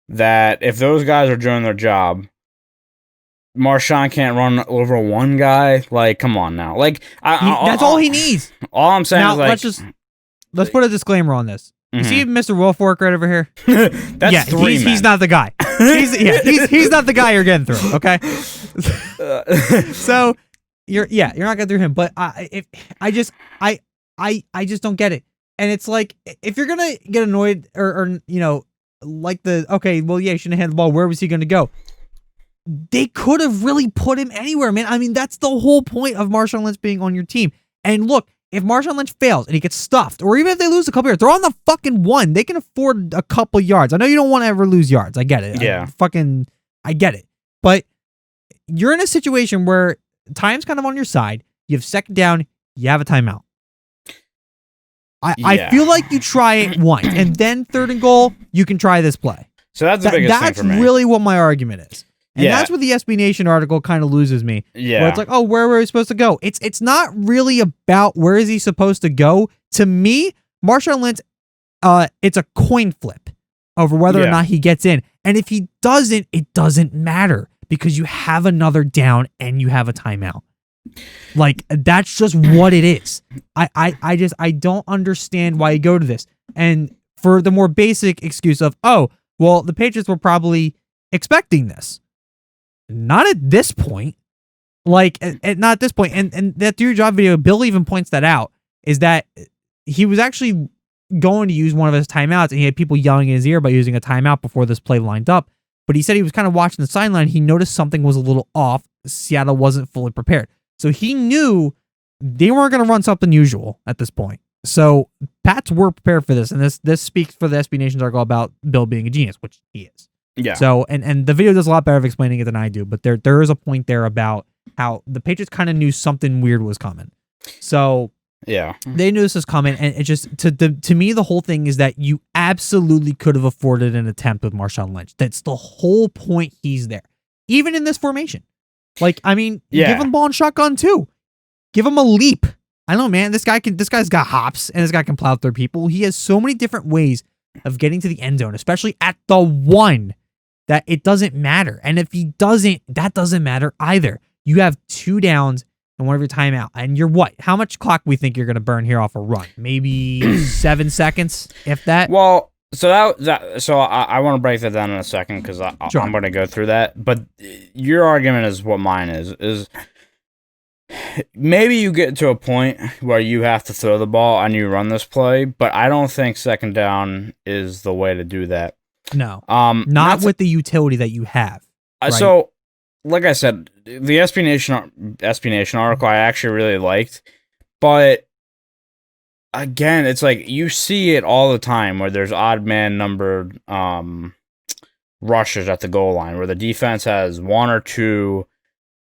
that if those guys are doing their job, Marshawn can't run over one guy. Like, come on now. Like, that's all he needs. All I'm saying is, like, let's put a disclaimer on this. You see Mr. Wolfwork right over here? That's 3 men. He's not the guy. He's not the guy you're getting through. Okay. So you're not getting through him. But I just don't get it. And it's like, if you're gonna get annoyed or like you shouldn't have had the ball. Where was he gonna go? They could have really put him anywhere, man. I mean, that's the whole point of Marshawn Lynch being on your team. And look, if Marshawn Lynch fails and he gets stuffed, or even if they lose a couple yards, they're on the fucking 1. They can afford a couple yards. I know you don't want to ever lose yards. I get it. Yeah. I get it. But you're in a situation where time's kind of on your side. You have second down. You have a timeout. I feel like you try it once, and then 3rd and goal, you can try this play. So that's the biggest thing for me. That's really what my argument is. And that's where the SB Nation article kind of loses me. Yeah. Where it's like, oh, where were we supposed to go? It's not really about where is he supposed to go. To me, Marshawn Lynch, it's a coin flip over whether or not he gets in. And if he doesn't, it doesn't matter because you have another down and you have a timeout. Like, that's just what it is. I don't understand why you go to this. And for the more basic excuse of, oh, well, the Patriots were probably expecting this. Not at this point. Like, not at this point. And that Do Your Job video, Bill even points that out, is that he was actually going to use one of his timeouts, and he had people yelling in his ear about using a timeout before this play lined up. But he said he was kind of watching the sideline. He noticed something was a little off. Seattle wasn't fully prepared. So he knew they weren't going to run something usual at this point. So Pats were prepared for this, and this speaks for the SB Nation's article about Bill being a genius, which he is. Yeah. So and the video does a lot better of explaining it than I do, but there is a point there about how the Patriots kind of knew something weird was coming. So yeah, they knew this was coming, and it just to me the whole thing is that you absolutely could have afforded an attempt with Marshawn Lynch. That's the whole point. He's there, even in this formation. Like, I mean, give him the ball and shotgun too. Give him a leap. I don't know, man. This guy's got hops, and this guy can plow through people. He has so many different ways of getting to the end zone, especially at the 1, that it doesn't matter. And if he doesn't, that doesn't matter either. You have 2 downs and one of your timeout, and you're what? How much clock we think you're going to burn here off a run? Maybe 7 seconds, if that. Well, so I want to break that down in a second because Sure. I'm going to go through that. But your argument is what mine is maybe you get to a point where you have to throw the ball and you run this play, but I don't think second down is the way to do that. No, not with the utility that you have. Right? So, like I said, the SB Nation article I actually really liked, but again, it's like you see it all the time where there's odd man numbered rushers at the goal line where the defense has 1 or 2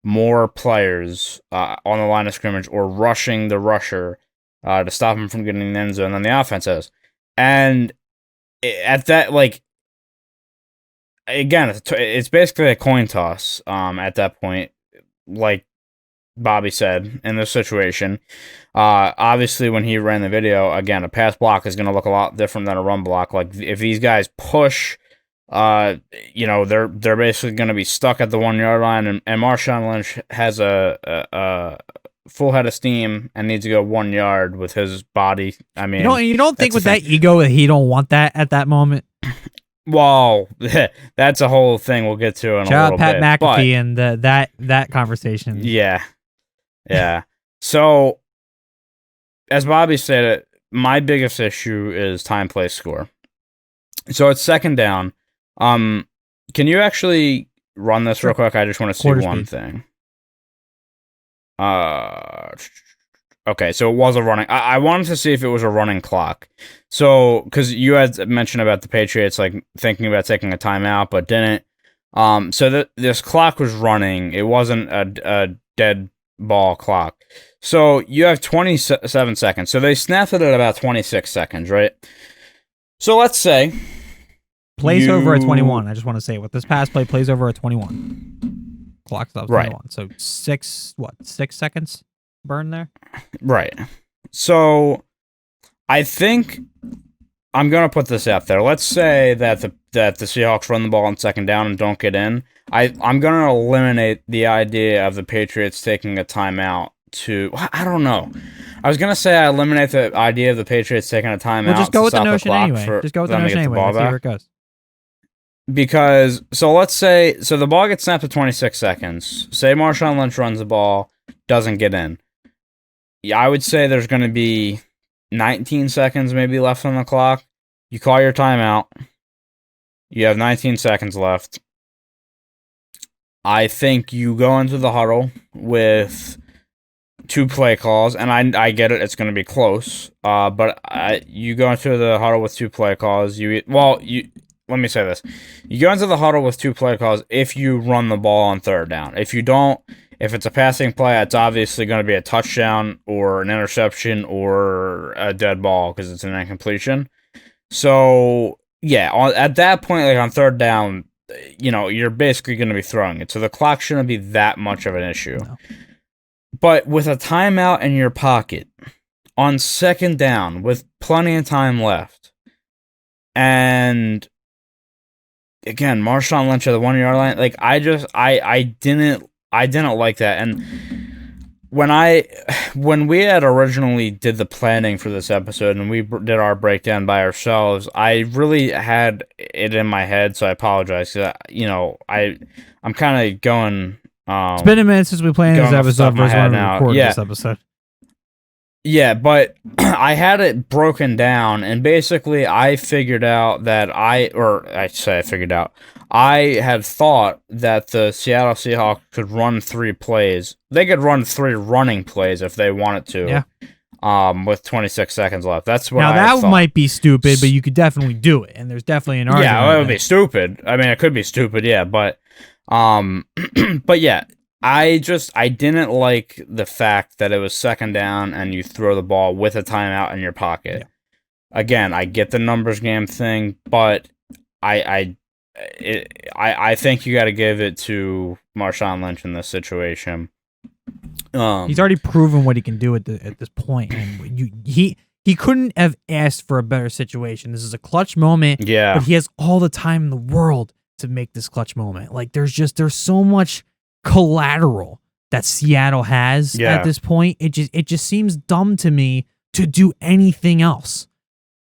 more players on the line of scrimmage or rushing the rusher to stop him from getting in the end zone than the offense has. And at that, like, again, it's basically a coin toss at that point, like Bobby said, in this situation. Obviously, when he ran the video, again, a pass block is going to look a lot different than a run block. Like, if these guys push, they're basically going to be stuck at the 1 yard line, and Marshawn Lynch has a full head of steam and needs to go 1 yard with his body. I mean, you don't think with that ego that he don't want that at that moment? Well, that's a whole thing we'll get to in Shout a little out Pat bit. McAfee and that conversation. Yeah. So, as Bobby said, my biggest issue is time, place, score. So it's second down. Can you actually run this real quick? I just want to see one thing. Okay, so it was a running. I wanted to see if it was a running clock. So, because you had mentioned about the Patriots like thinking about taking a timeout, but didn't. So this clock was running. It wasn't a dead ball clock. So you have 27 seconds. So they snapped it at about 26 seconds, right? So let's say plays over at 21. I just want to say with this pass play plays over at 21. Clock stops 21. Right. So 6 seconds burn there? Right. So I think I'm going to put this out there. Let's say that the Seahawks run the ball on second down and don't get in. I'm going to eliminate the idea of the Patriots taking a timeout to... I don't know. I was going to say I eliminate the idea of the Patriots taking a timeout. Well, just go with the notion anyway. Just go with the notion anyway. Let's see where it goes. Because, so let's say... So the ball gets snapped at 26 seconds. Say Marshawn Lynch runs the ball, doesn't get in. Yeah, I would say there's going to be 19 seconds maybe left on the clock. You call your timeout. You have 19 seconds left. I think you go into the huddle with 2 play calls, and I get it, it's going to be close. But you go into the huddle with 2 play calls. Let me say this. You go into the huddle with 2 play calls if you run the ball on third down. If you don't, if it's a passing play, it's obviously going to be a touchdown or an interception or a dead ball because it's an incompletion. So, yeah, at that point, like on third down, you're basically going to be throwing it. So the clock shouldn't be that much of an issue. No. But with a timeout in your pocket, on second down, with plenty of time left, and again, Marshawn Lynch at the 1 yard line, like I didn't like that. And when we had originally did the planning for this episode and we did our breakdown by ourselves, I really had it in my head, so I apologize. I'm kind of going. It's been a minute since we planned this episode. This episode. Yeah, but I had it broken down, and basically I figured out that I had thought that the Seattle Seahawks could run 3 plays. They could run 3 running plays if they wanted to. Yeah. With 26 seconds left. That's what I thought. Might be stupid, but you could definitely do it, and there's definitely an argument. Yeah, it would be stupid. I mean, it could be stupid, yeah, but but yeah, I didn't like the fact that it was second down and you throw the ball with a timeout in your pocket. Yeah. Again, I get the numbers game thing, but I think you got to give it to Marshawn Lynch in this situation. He's already proven what he can do at this point, and he couldn't have asked for a better situation. This is a clutch moment, yeah. But he has all the time in the world to make this clutch moment. Like there's so much collateral that Seattle has at this point. It just seems dumb to me to do anything else.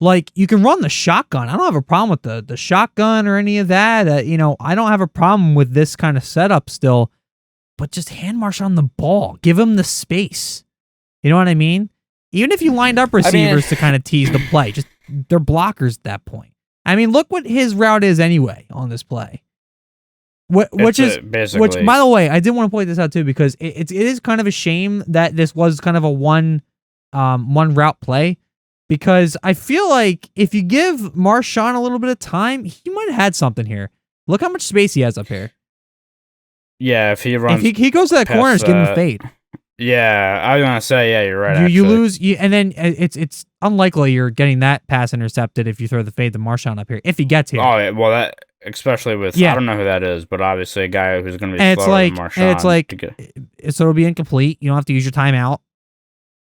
Like you can run the shotgun. I don't have a problem with the shotgun or any of that. I don't have a problem with this kind of setup still. But just hand Marshawn the ball. Give him the space. You know what I mean? Even if you lined up receivers to kind of tease the play, just they're blockers at that point. I mean, look what his route is anyway on this play. Which, by the way, I did want to point this out too because it is kind of a shame that this was kind of a one route play, because I feel like if you give Marshawn a little bit of time, he might have had something here. Look how much space he has up here. Yeah, if he runs, if he goes to that corner, it's getting fade. Yeah, I was gonna say, yeah, you're right. You lose, and then it's unlikely you're getting that pass intercepted if you throw the fade to Marshawn up here if he gets here. Oh, yeah, well, that especially with I don't know who that is, but obviously a guy who's gonna be slower than Marshawn. And it's like, so it'll be incomplete. You don't have to use your timeout.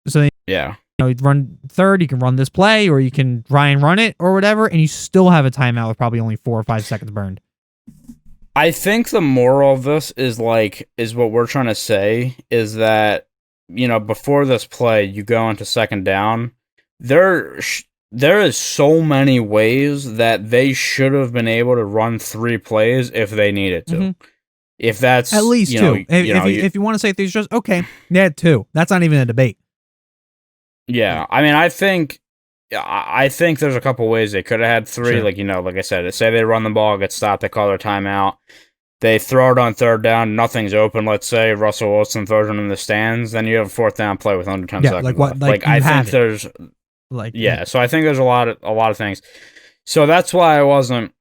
So then, yeah, you run third. You can run this play, or you can try and run it, or whatever, and you still have a timeout with probably only 4 or 5 seconds burned. I think the moral of this is what we're trying to say is that, before this play, you go into second down. There is so many ways that they should have been able to run 3 plays if they needed to. Mm-hmm. If that's at least 2. If you want to say 3 just okay, yeah, 2. That's not even a debate. Yeah, I mean, I think I think there's a couple ways they could have had 3. Sure. Like, like I said, say they run the ball, get stopped, they call their timeout. They throw it on 3rd down, nothing's open. Let's say Russell Wilson throws it in the stands, then you have a 4th down play with under 10 seconds left. Like I think there's, so I think there's a lot of things. So that's why I wasn't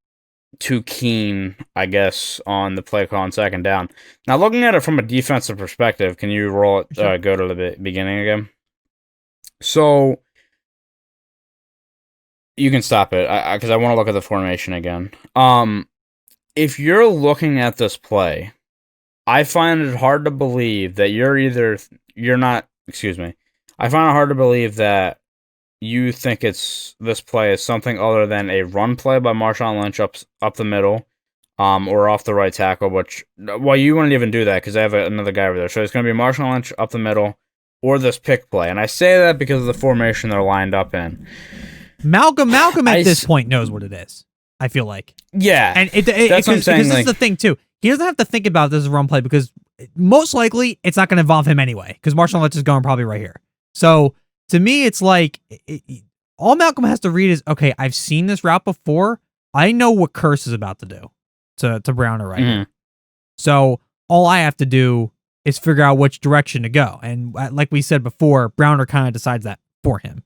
too keen, I guess, on the play call on 2nd down. Now, looking at it from a defensive perspective, can you roll it? Sure. Go to the beginning again. So you can stop it because I want to look at the formation again. If you're looking at this play, I find it hard to believe that I find it hard to believe that you think this play is something other than a run play by Marshawn Lynch up the middle, or off the right tackle, you wouldn't even do that because I have another guy over there. So it's going to be Marshawn Lynch up the middle or this pick play. And I say that because of the formation they're lined up in. Malcolm at this point knows what it is. I feel like. Yeah. And that's what I'm saying. Because this is the thing, too. He doesn't have to think about this as a run play because most likely it's not going to involve him anyway because Marshawn Lynch is going probably right here. So to me, it's like all Malcolm has to read is, okay, I've seen this route before. I know what Curse is about to do to Browner right here. So all I have to do is figure out which direction to go. And like we said before, Browner kind of decides that for him.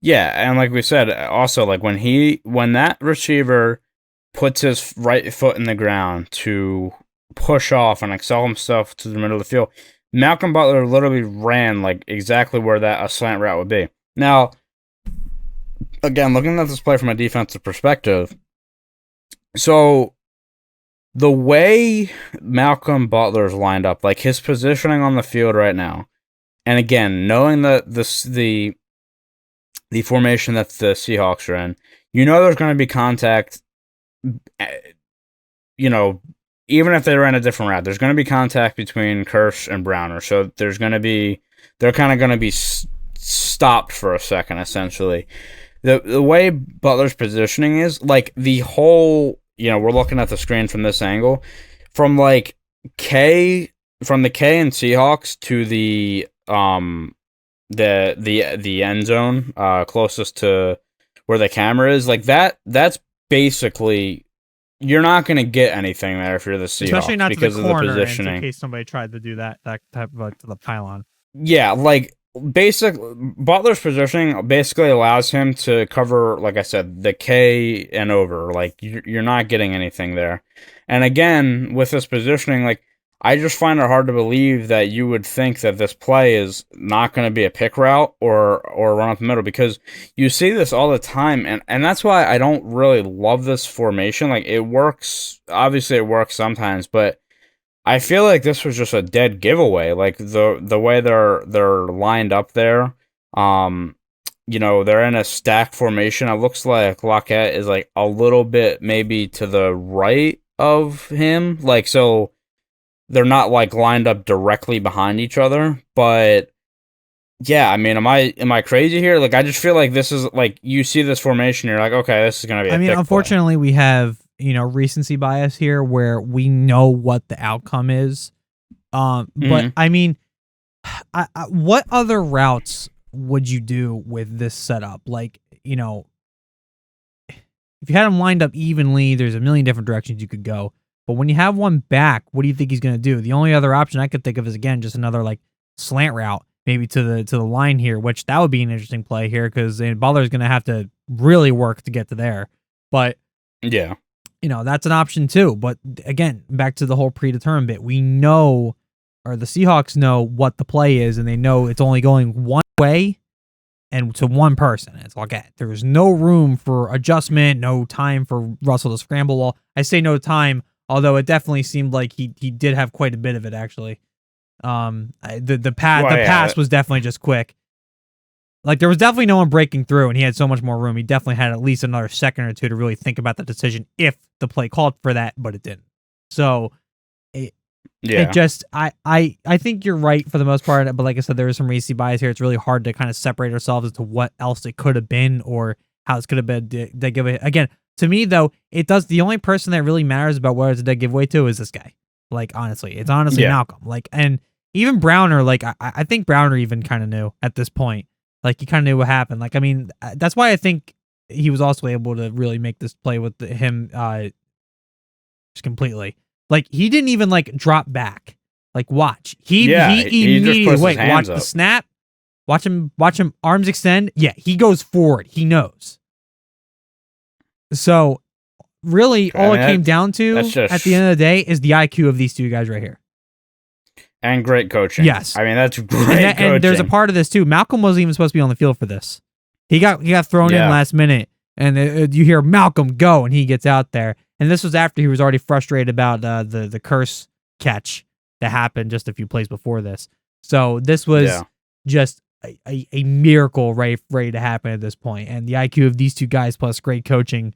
Yeah, and like we said, also like when that receiver puts his right foot in the ground to push off and excel himself to the middle of the field, Malcolm Butler literally ran like exactly where a slant route would be. Now, again, looking at this play from a defensive perspective, so the way Malcolm Butler's lined up, like his positioning on the field right now, and again, knowing that the formation that the Seahawks are in, there's going to be contact, even if they ran a different route, there's going to be contact between Kirsch and Browner. So they're kind of going to be stopped for a second, essentially. The way Butler's positioning is, like the whole, we're looking at the screen from this angle, from like the K and Seahawks to the end zone closest to where the camera is, like that's basically, you're not going to get anything there if you're the Seahawks, especially not because to the of corner, the positioning. In case somebody tried to do that type of to the pylon. Yeah, like Butler's positioning basically allows him to cover, like I said, the K and over. Like you're not getting anything there. And again, with this positioning, like I just find it hard to believe that you would think that this play is not going to be a pick route or run up the middle, because you see this all the time, and that's why I don't really love this formation. Like it works, obviously it works sometimes, but I feel like this was just a dead giveaway. Like the way they're lined up there, they're in a stack formation. It looks like Lockett is like a little bit maybe to the right of him, like so. They're not like lined up directly behind each other, but yeah, I mean, am I crazy here? Like, I just feel like this is like, you see this formation, you're like, okay, this is gonna be. Unfortunately, we have recency bias here, where we know what the outcome is. But I mean, what other routes would you do with this setup? Like, if you had them lined up evenly, there's a million different directions you could go. But when you have one back, what do you think he's going to do? The only other option I could think of is, again, just another like slant route, maybe to the line here, which that would be an interesting play here, because Butler's going to have to really work to get to there. But yeah, that's an option too. But again, back to the whole predetermined bit, we know, or the Seahawks know what the play is, and they know it's only going one way and to one person. It's like there's no room for adjustment, no time for Russell to scramble. Well, I say no time, although it definitely seemed like he did have quite a bit of it, actually. The pass was definitely just quick. Like, there was definitely no one breaking through, and he had so much more room. He definitely had at least another second or two to really think about the decision if the play called for that, but it didn't. So, it just, I think you're right for the most part, but like I said, there is some recency bias here. It's really hard to kind of separate ourselves as to what else it could have been or how it's could have been dead giveaway. Again, to me, though, the only person that really matters about whether it's a dead giveaway to is this guy. Like, honestly, it's honestly Malcolm. Like, and even Browner, like, I think Browner even kind of knew at this point. Like, he kind of knew what happened. Like, I mean, that's why I think he was also able to really make this play with him just completely. Like, he didn't even, like, drop back. Like, watch. He immediately, watch the snap. Watch him arms extend. Yeah, he goes forward. He knows. So, really, all it came down to at the end of the day is the IQ of these two guys right here. And great coaching. Yes. I mean, that's great coaching. And there's a part of this, too. Malcolm wasn't even supposed to be on the field for this. He got thrown in last minute, and you hear Malcolm go, and he gets out there. And this was after he was already frustrated about the curse catch that happened just a few plays before this. So this was just a miracle ready to happen at this point. And the IQ of these two guys plus great coaching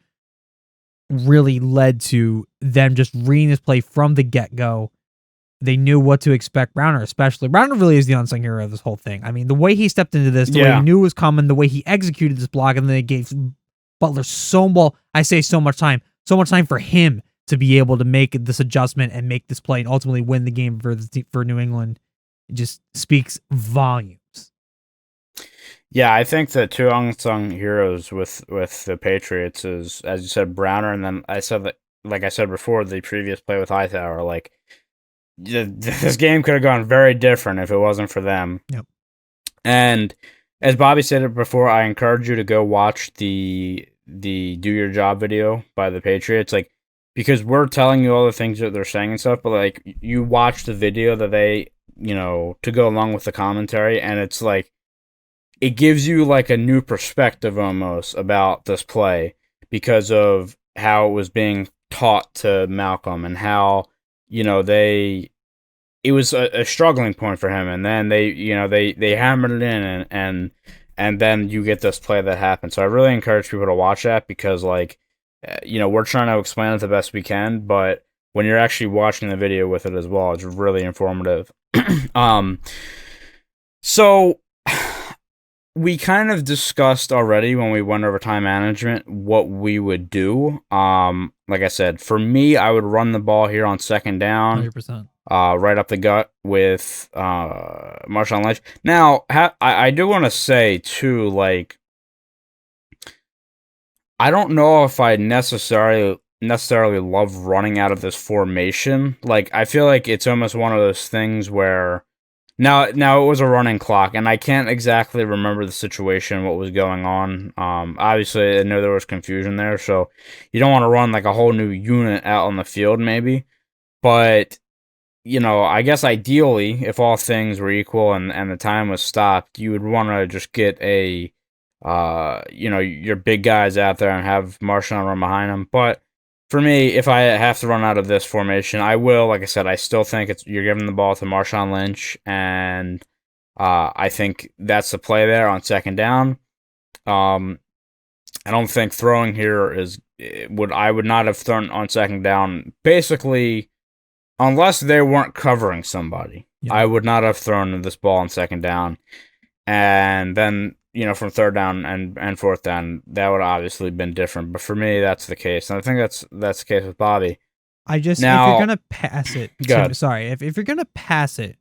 really led to them just reading this play from the get-go. They knew what to expect. Browner especially. Browner really is the unsung hero of this whole thing. I mean, the way he stepped into this, the way he knew it was coming, the way he executed this block, and then they gave Butler so much time for him to be able to make this adjustment and make this play and ultimately win the game for New England. It just speaks volumes. Yeah, I think the two unsung heroes with the Patriots is, as you said, Browner, and then I said that, like I said before, the previous play with Hightower. Like, this game could have gone very different if it wasn't for them. Yep. And as Bobby said it before, I encourage you to go watch the Do Your Job video by the Patriots, like, because we're telling you all the things that they're saying and stuff, but like, you watch the video that they, to go along with the commentary, and it's like, it gives you like a new perspective almost about this play because of how it was being taught to Malcolm and how, it was a struggling point for him, and then they hammered it in, and then you get this play that happened. So I really encourage people to watch that because, like, we're trying to explain it the best we can, but when you're actually watching the video with it as well, it's really informative. So we kind of discussed already when we went over time management what we would do. Like I said, for me, I would run the ball here on second down. 100%. Right up the gut with Marshawn Lynch. Now, I do want to say, too, like, I don't know if I necessarily love running out of this formation. Like, I feel like it's almost one of those things where now it was a running clock, and I can't exactly remember the situation, what was going on. Obviously, I know there was confusion there, so you don't want to run like a whole new unit out on the field, maybe. But I guess ideally, if all things were equal and the time was stopped, you would want to just get your big guys out there and have Marshawn run behind them. But for me, if I have to run out of this formation, I will. Like I said, I still think you're giving the ball to Marshawn Lynch, and I think that's the play there on second down. I don't think throwing here I would not have thrown on second down, basically, unless they weren't covering somebody. Yeah. I would not have thrown this ball on second down. And then, from third down and fourth down, that would have obviously been different. But for me, that's the case. And I think that's the case with Bobby. If you're going to pass it, if you're going to pass it,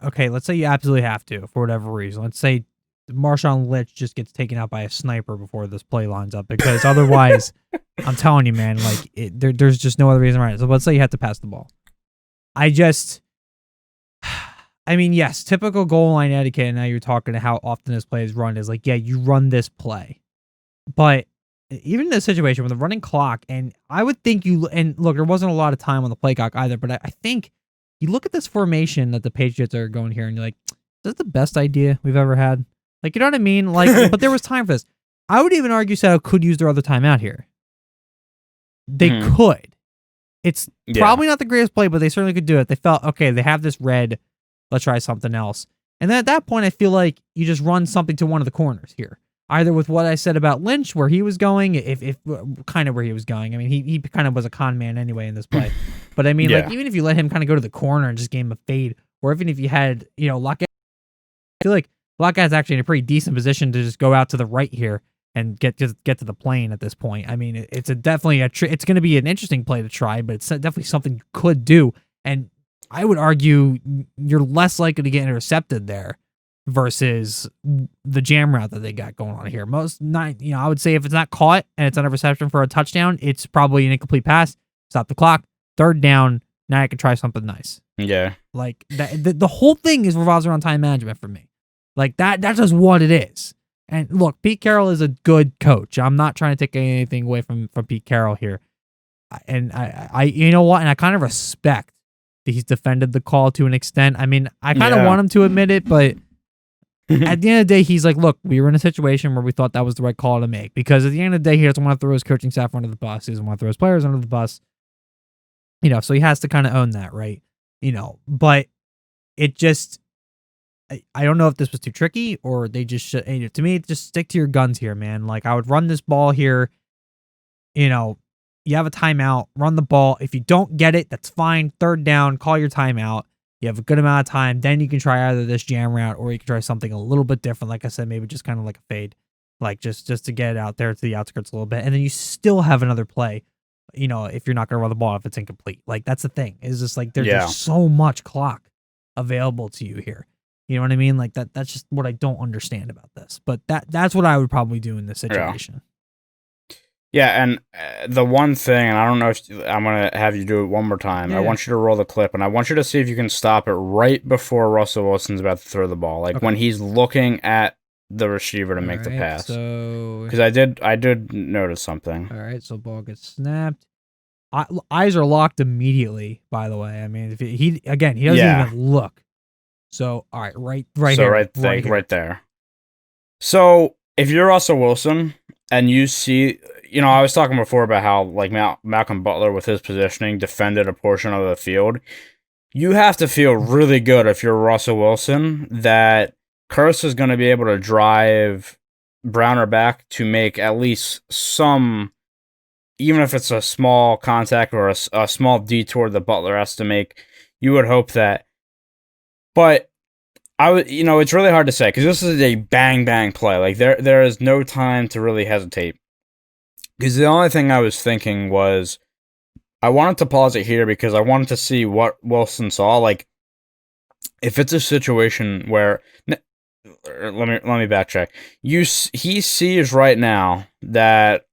okay, let's say you absolutely have to, for whatever reason. Let's say Marshawn Lynch just gets taken out by a sniper before this play lines up, because otherwise, I'm telling you, man, like, there's just no other reason right. So let's say you have to pass the ball. Yes, typical goal line etiquette, and now you're talking to how often this play is run, is like, yeah, you run this play. But even in a situation with a running clock, and I would think and look, there wasn't a lot of time on the play clock either, but I think you look at this formation that the Patriots are going here, and you're like, is this the best idea we've ever had? Like, you know what I mean? Like, but there was time for this. I would even argue Seattle could use their other timeout here. They could. It's probably not the greatest play, but they certainly could do it. They felt, okay, they have this red. Let's try something else. And then at that point, I feel like you just run something to one of the corners here. Either with what I said about Lynch, where he was going, if kind of where he was going. I mean, he kind of was a con man anyway in this play. But I mean, like, even if you let him kind of go to the corner and just gave him a fade, or even if you had, Lockett, I feel like Lockett's actually in a pretty decent position to just go out to the right here and get to the plane at this point. I mean, it's definitely it's going to be an interesting play to try, but it's definitely something you could do. And I would argue you're less likely to get intercepted there versus the jam route that they got going on here. I would say if it's not caught and it's on a reception for a touchdown, it's probably an incomplete pass. Stop the clock. Third down. Now I can try something nice. Yeah. Like the whole thing revolves around time management for me. Like that's just what it is. And look, Pete Carroll is a good coach. I'm not trying to take anything away from Pete Carroll here. And I you know what? And I kind of respect that he's defended the call to an extent. I mean, I kind of want him to admit it, but at the end of the day, he's like, look, we were in a situation where we thought that was the right call to make. Because at the end of the day, he doesn't want to throw his coaching staff under the bus. He doesn't want to throw his players under the bus. So he has to kind of own that, right? But it just, I don't know if this was too tricky or they just should, to me, just stick to your guns here, man. Like, I would run this ball here. You have a timeout, run the ball. If you don't get it, that's fine. Third down, call your timeout. You have a good amount of time. Then you can try either this jam route or you can try something a little bit different. Like I said, maybe just kind of like a fade, like just to get it out there to the outskirts a little bit. And then you still have another play, if you're not going to run the ball, if it's incomplete. Like, that's the thing. It's just like there's so much clock available to you here. You know what I mean? Like that's just what I don't understand about this. But that's what I would probably do in this situation. Yeah, and the one thing, and I don't know if I'm going to have you do it one more time. I want you to roll the clip, and I want you to see if you can stop it right before Russell Wilson's about to throw the ball. Like, when he's looking at the receiver to make the pass. Because I did notice something. All right, so ball gets snapped. Eyes are locked immediately, by the way. I mean, if he doesn't even look. So, all right, right here. Right there. So, if you're Russell Wilson and you see... I was talking before about how, like, Malcolm Butler, with his positioning, defended a portion of the field. You have to feel really good if you're Russell Wilson that Kearse is going to be able to drive Browner back to make at least some, even if it's a small contact or a small detour that Butler has to make. You would hope that. But it's really hard to say because this is a bang play. Like, there is no time to really hesitate. Because the only thing I was thinking was, I wanted to pause it here because I wanted to see what Wilson saw. Like, if it's a situation where, let me backtrack. He sees right now that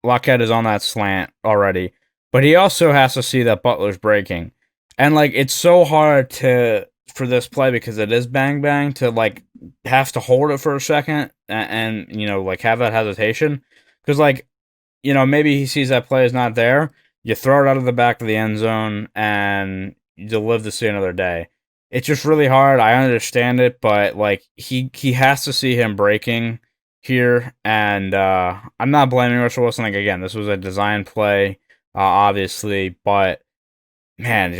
Lockett is on that slant already, but he also has to see that Butler's breaking, and like it's so hard for this play because it is bang to like have to hold it for a second and like have that hesitation because like. Maybe he sees that play is not there. You throw it out of the back of the end zone, and you'll live to see another day. It's just really hard. I understand it, but like he has to see him breaking here, and I'm not blaming Russell Wilson. Like again, this was a design play, obviously, but man,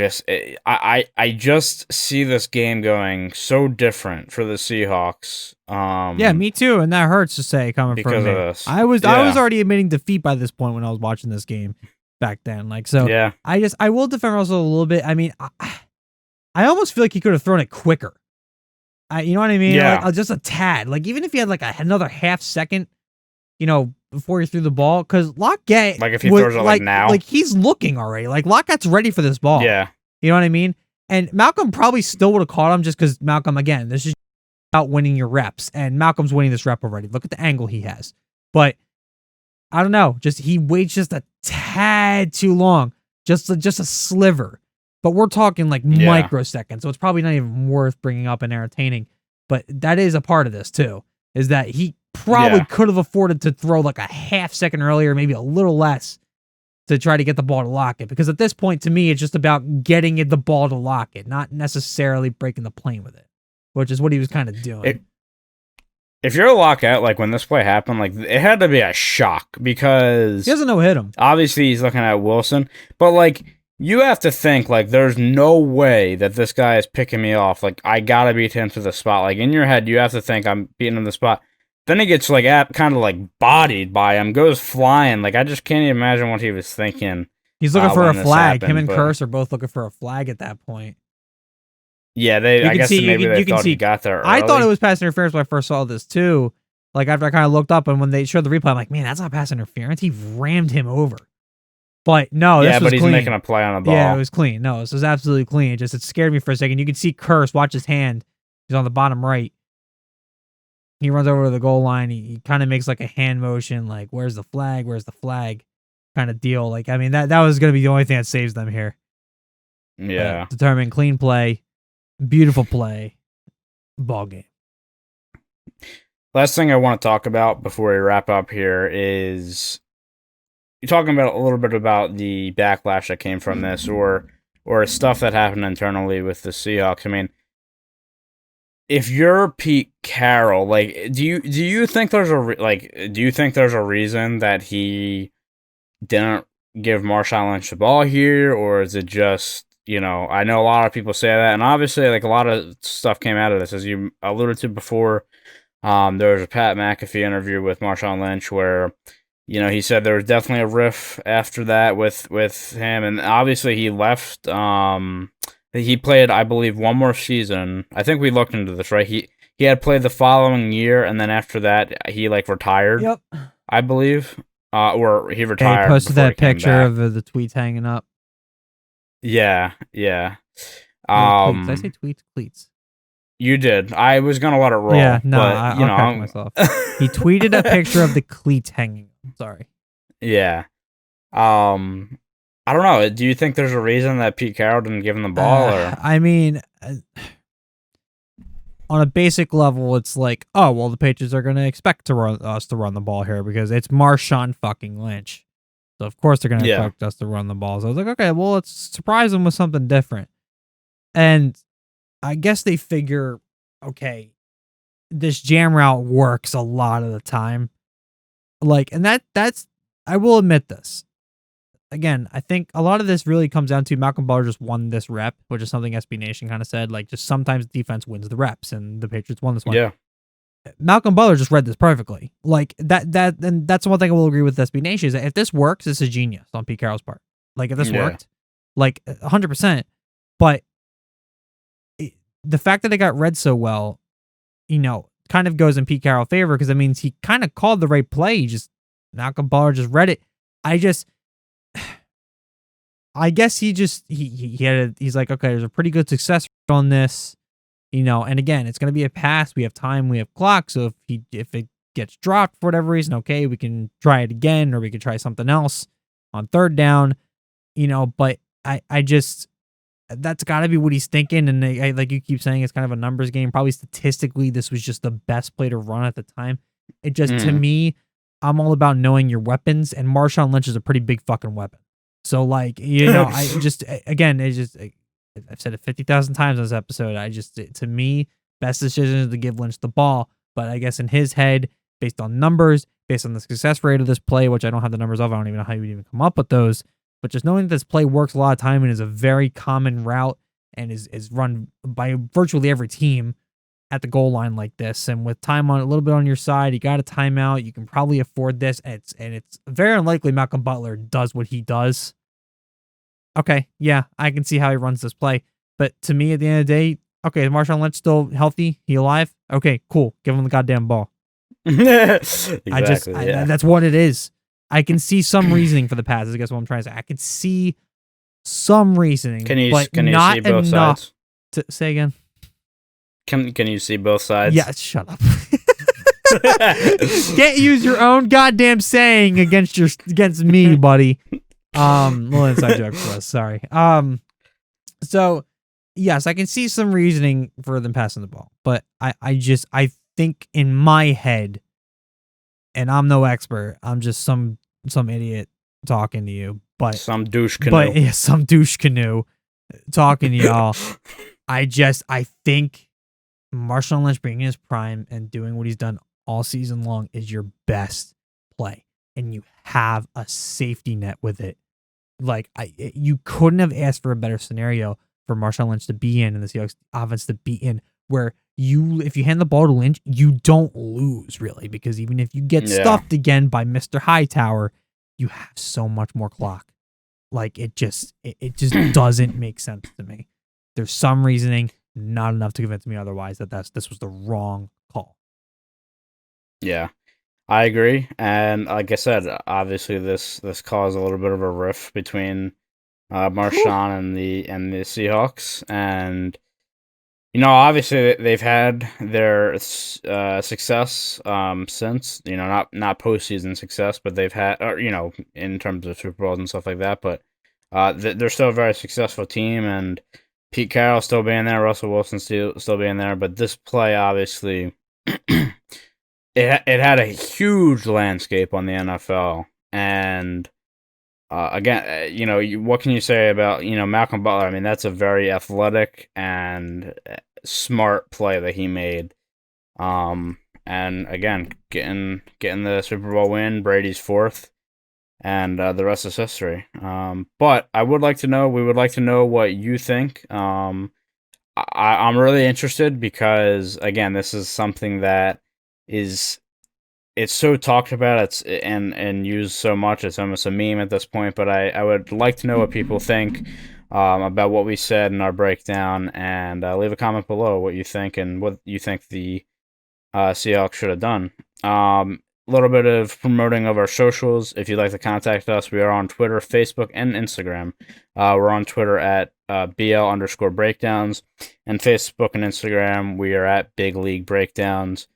I just see this game going so different for the Seahawks. Yeah, me too, and that hurts to say coming from me. This. I was already admitting defeat by this point when I was watching this game back then. Like, so yeah. I will defend Russell a little bit. I mean, I almost feel like he could have thrown it quicker. You know what I mean? Yeah. Like, just a tad. Like, even if he had like another half second, before he threw the ball, because Lockett, like if he throws it like now, like he's looking already. Like Lockett's ready for this ball. Yeah, you know what I mean. And Malcolm probably still would have caught him just because Malcolm, again, this is about winning your reps, and Malcolm's winning this rep already. Look at the angle he has. But I don't know, just he waits just a tad too long, just a sliver. But we're talking like microseconds, so it's probably not even worth bringing up and entertaining. But that is a part of this too, is that he probably could have afforded to throw like a half second earlier, maybe a little less, to try to get the ball to Lockett. Because at this point, to me, it's just about getting the ball to Lockett, not necessarily breaking the plane with it, which is what he was kind of doing. If you're a Lockett, like when this play happened, like it had to be a shock because he doesn't know hit him. Obviously, he's looking at Wilson, but like you have to think like there's no way that this guy is picking me off. Like I gotta beat him to the spot. Like in your head, you have to think I'm beating him to the spot. Then he gets like kind of like bodied by him, goes flying. Like I just can't even imagine what he was thinking. He's looking for a flag. Him and Kearse are both looking for a flag at that point. Yeah, I guess maybe they thought he got there early. I thought it was pass interference when I first saw this too. Like after I kind of looked up and when they showed the replay, I'm like, man, that's not pass interference. He rammed him over. But no, this was he's clean. Making a play on the ball. Yeah, it was clean. No, this was absolutely clean. It scared me for a second. You could see Kearse, watch his hand. He's on the bottom right. he runs over to the goal line. He kind of makes like a hand motion, like, where's the flag? Where's the flag? Kind of deal. Like, I mean, that was going to be the only thing that saves them here. Yeah. Determined clean play, beautiful play, ball game. Last thing I want to talk about before we wrap up here is you're talking about a little bit about the backlash that came from this, or stuff that happened internally with the Seahawks. I mean, if you're Pete Carroll, like, do you think there's a reason that he didn't give Marshawn Lynch the ball here, or is it just, I know a lot of people say that, and obviously, like, a lot of stuff came out of this, as you alluded to before. There was a Pat McAfee interview with Marshawn Lynch where, he said there was definitely a riff after that with him, and obviously he left. He played, I believe, one more season. I think we looked into this, right? He had played the following year, and then after that, he retired. Yep, I believe, or he retired. Yeah, he posted that picture of the tweets hanging up. Yeah. Did I say tweets? Cleats. You did. I was gonna let it roll. Yeah, no, but, I'll catch myself. He tweeted a picture of the cleats hanging. Sorry. Yeah. I don't know. Do you think there's a reason that Pete Carroll didn't give him the ball? Or I mean, on a basic level, it's like, oh well, the Patriots are gonna expect us to run the ball here because it's Marshawn fucking Lynch. So of course they're gonna expect us to run the ball. So I was like, okay, well, let's surprise them with something different. And I guess they figure, okay, this jam route works a lot of the time. And that's, I will admit this. Again, I think a lot of this really comes down to Malcolm Butler just won this rep, which is something SB Nation kind of said. Like, just sometimes defense wins the reps, and the Patriots won this one. Yeah. Malcolm Butler just read this perfectly. Like, and that's one thing I will agree with SB Nation is that if this works, this is genius on Pete Carroll's part. Like, if this worked, 100%. But the fact that it got read so well, kind of goes in Pete Carroll's favor because it means he kind of called the right play. Malcolm Butler just read it. I guess he's like, okay, there's a pretty good success rate on this, and again, it's going to be a pass. We have time, we have clock. So if it gets dropped for whatever reason, okay, we can try it again, or we could try something else on third down, but I just, that's got to be what he's thinking. And like you keep saying, it's kind of a numbers game. Probably statistically, this was just the best play to run at the time. It just, to me, I'm all about knowing your weapons, and Marshawn Lynch is a pretty big fucking weapon. So, I just, again, I've said it 50,000 times in this episode. To me, best decision is to give Lynch the ball. But I guess in his head, based on numbers, based on the success rate of this play, which I don't have the numbers of, I don't even know how you would even come up with those. But just knowing that this play works a lot of time and is a very common route and is run by virtually every team at the goal line like this, and with time on a little bit on your side, you got a timeout, you can probably afford this, and it's very unlikely Malcolm Butler does what he does. Okay, yeah, I can see how he runs this play. But to me, at the end of the day, okay, is Marshawn Lynch still healthy? He alive? Okay, cool. Give him the goddamn ball. Exactly, that's what it is. I can see some reasoning for the passes. I guess what I'm trying to say. I could see some reasoning, but not see both enough sides? to say again. Can you see both sides? Yeah, shut up. Can't use your own goddamn saying against me, buddy. Little inside joke for us. Sorry. So yes, I can see some reasoning for them passing the ball, but I think in my head, and I'm no expert. I'm just some idiot talking to you, but some douche canoe. But yeah, some douche canoe talking to y'all. I think Marshawn Lynch being in his prime and doing what he's done all season long is your best play, and you have a safety net with it. You couldn't have asked for a better scenario for Marshawn Lynch to be in and the Seahawks offense to be in, where if you hand the ball to Lynch, you don't lose really, because even if you get stuffed again by Mr. Hightower, you have so much more clock. It just doesn't make sense to me. There's some reasoning, not enough to convince me otherwise that this was the wrong call. Yeah, I agree. And like I said, obviously this caused a little bit of a rift between Marshawn and the Seahawks, and Obviously they've had their success since, not postseason success, but they've had, or, in terms of Super Bowls and stuff like that. But they're still a very successful team, and Pete Carroll still being there, Russell Wilson still being there. But this play, obviously, it had a huge landscape on the NFL, and again, what can you say about Malcolm Butler? I mean, that's a very athletic and smart play that he made. And again, getting the Super Bowl win, Brady's fourth, and the rest is history. But we would like to know what you think. I'm really interested because again, this is something that is it's so talked about, and used so much, it's almost a meme at this point. But I would like to know what people think about what we said in our breakdown, and leave a comment below what you think and what you think the Seahawks should have done. A little bit of promoting of our socials. If you'd like to contact us, we are on Twitter, Facebook, and Instagram. We're on Twitter at BL_breakdowns, and Facebook and Instagram, we are at Big League Breakdowns.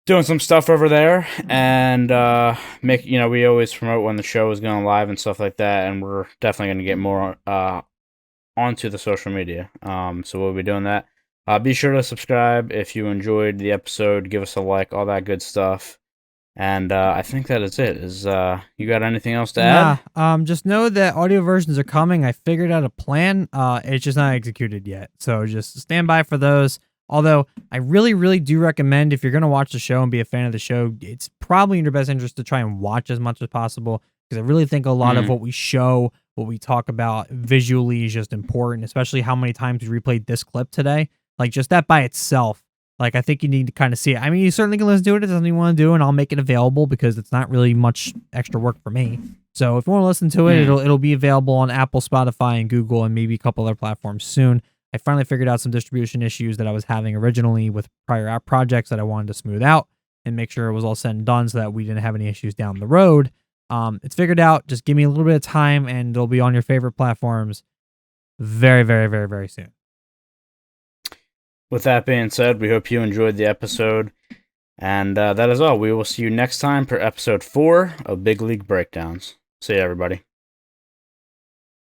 Doing some stuff over there, and we always promote when the show is going live and stuff like that, and we're definitely going to get more onto the social media. So we'll be doing that. Be sure to subscribe if you enjoyed the episode. Give us a like, all that good stuff. And I think that is it. You got anything else to add? Just know that audio versions are coming. I figured out a plan. It's just not executed yet. So just stand by for those. Although I really, really do recommend, if you're going to watch the show and be a fan of the show, it's probably in your best interest to try and watch as much as possible, because I really think a lot of what we show, what we talk about visually is just important, especially how many times we replayed this clip today. Like, just that by itself, like, I think you need to kind of see it. I mean, you certainly can listen to it if it's something you want to do, and I'll make it available because it's not really much extra work for me. So if you want to listen to it, it'll be available on Apple, Spotify, and Google, and maybe a couple other platforms soon. I finally figured out some distribution issues that I was having originally with prior app projects that I wanted to smooth out and make sure it was all said and done so that we didn't have any issues down the road. It's figured out. Just give me a little bit of time, and it'll be on your favorite platforms very, very, very, very soon. With that being said, we hope you enjoyed the episode. And that is all. We will see you next time for episode 4 of Big League Breakdowns. See you, everybody.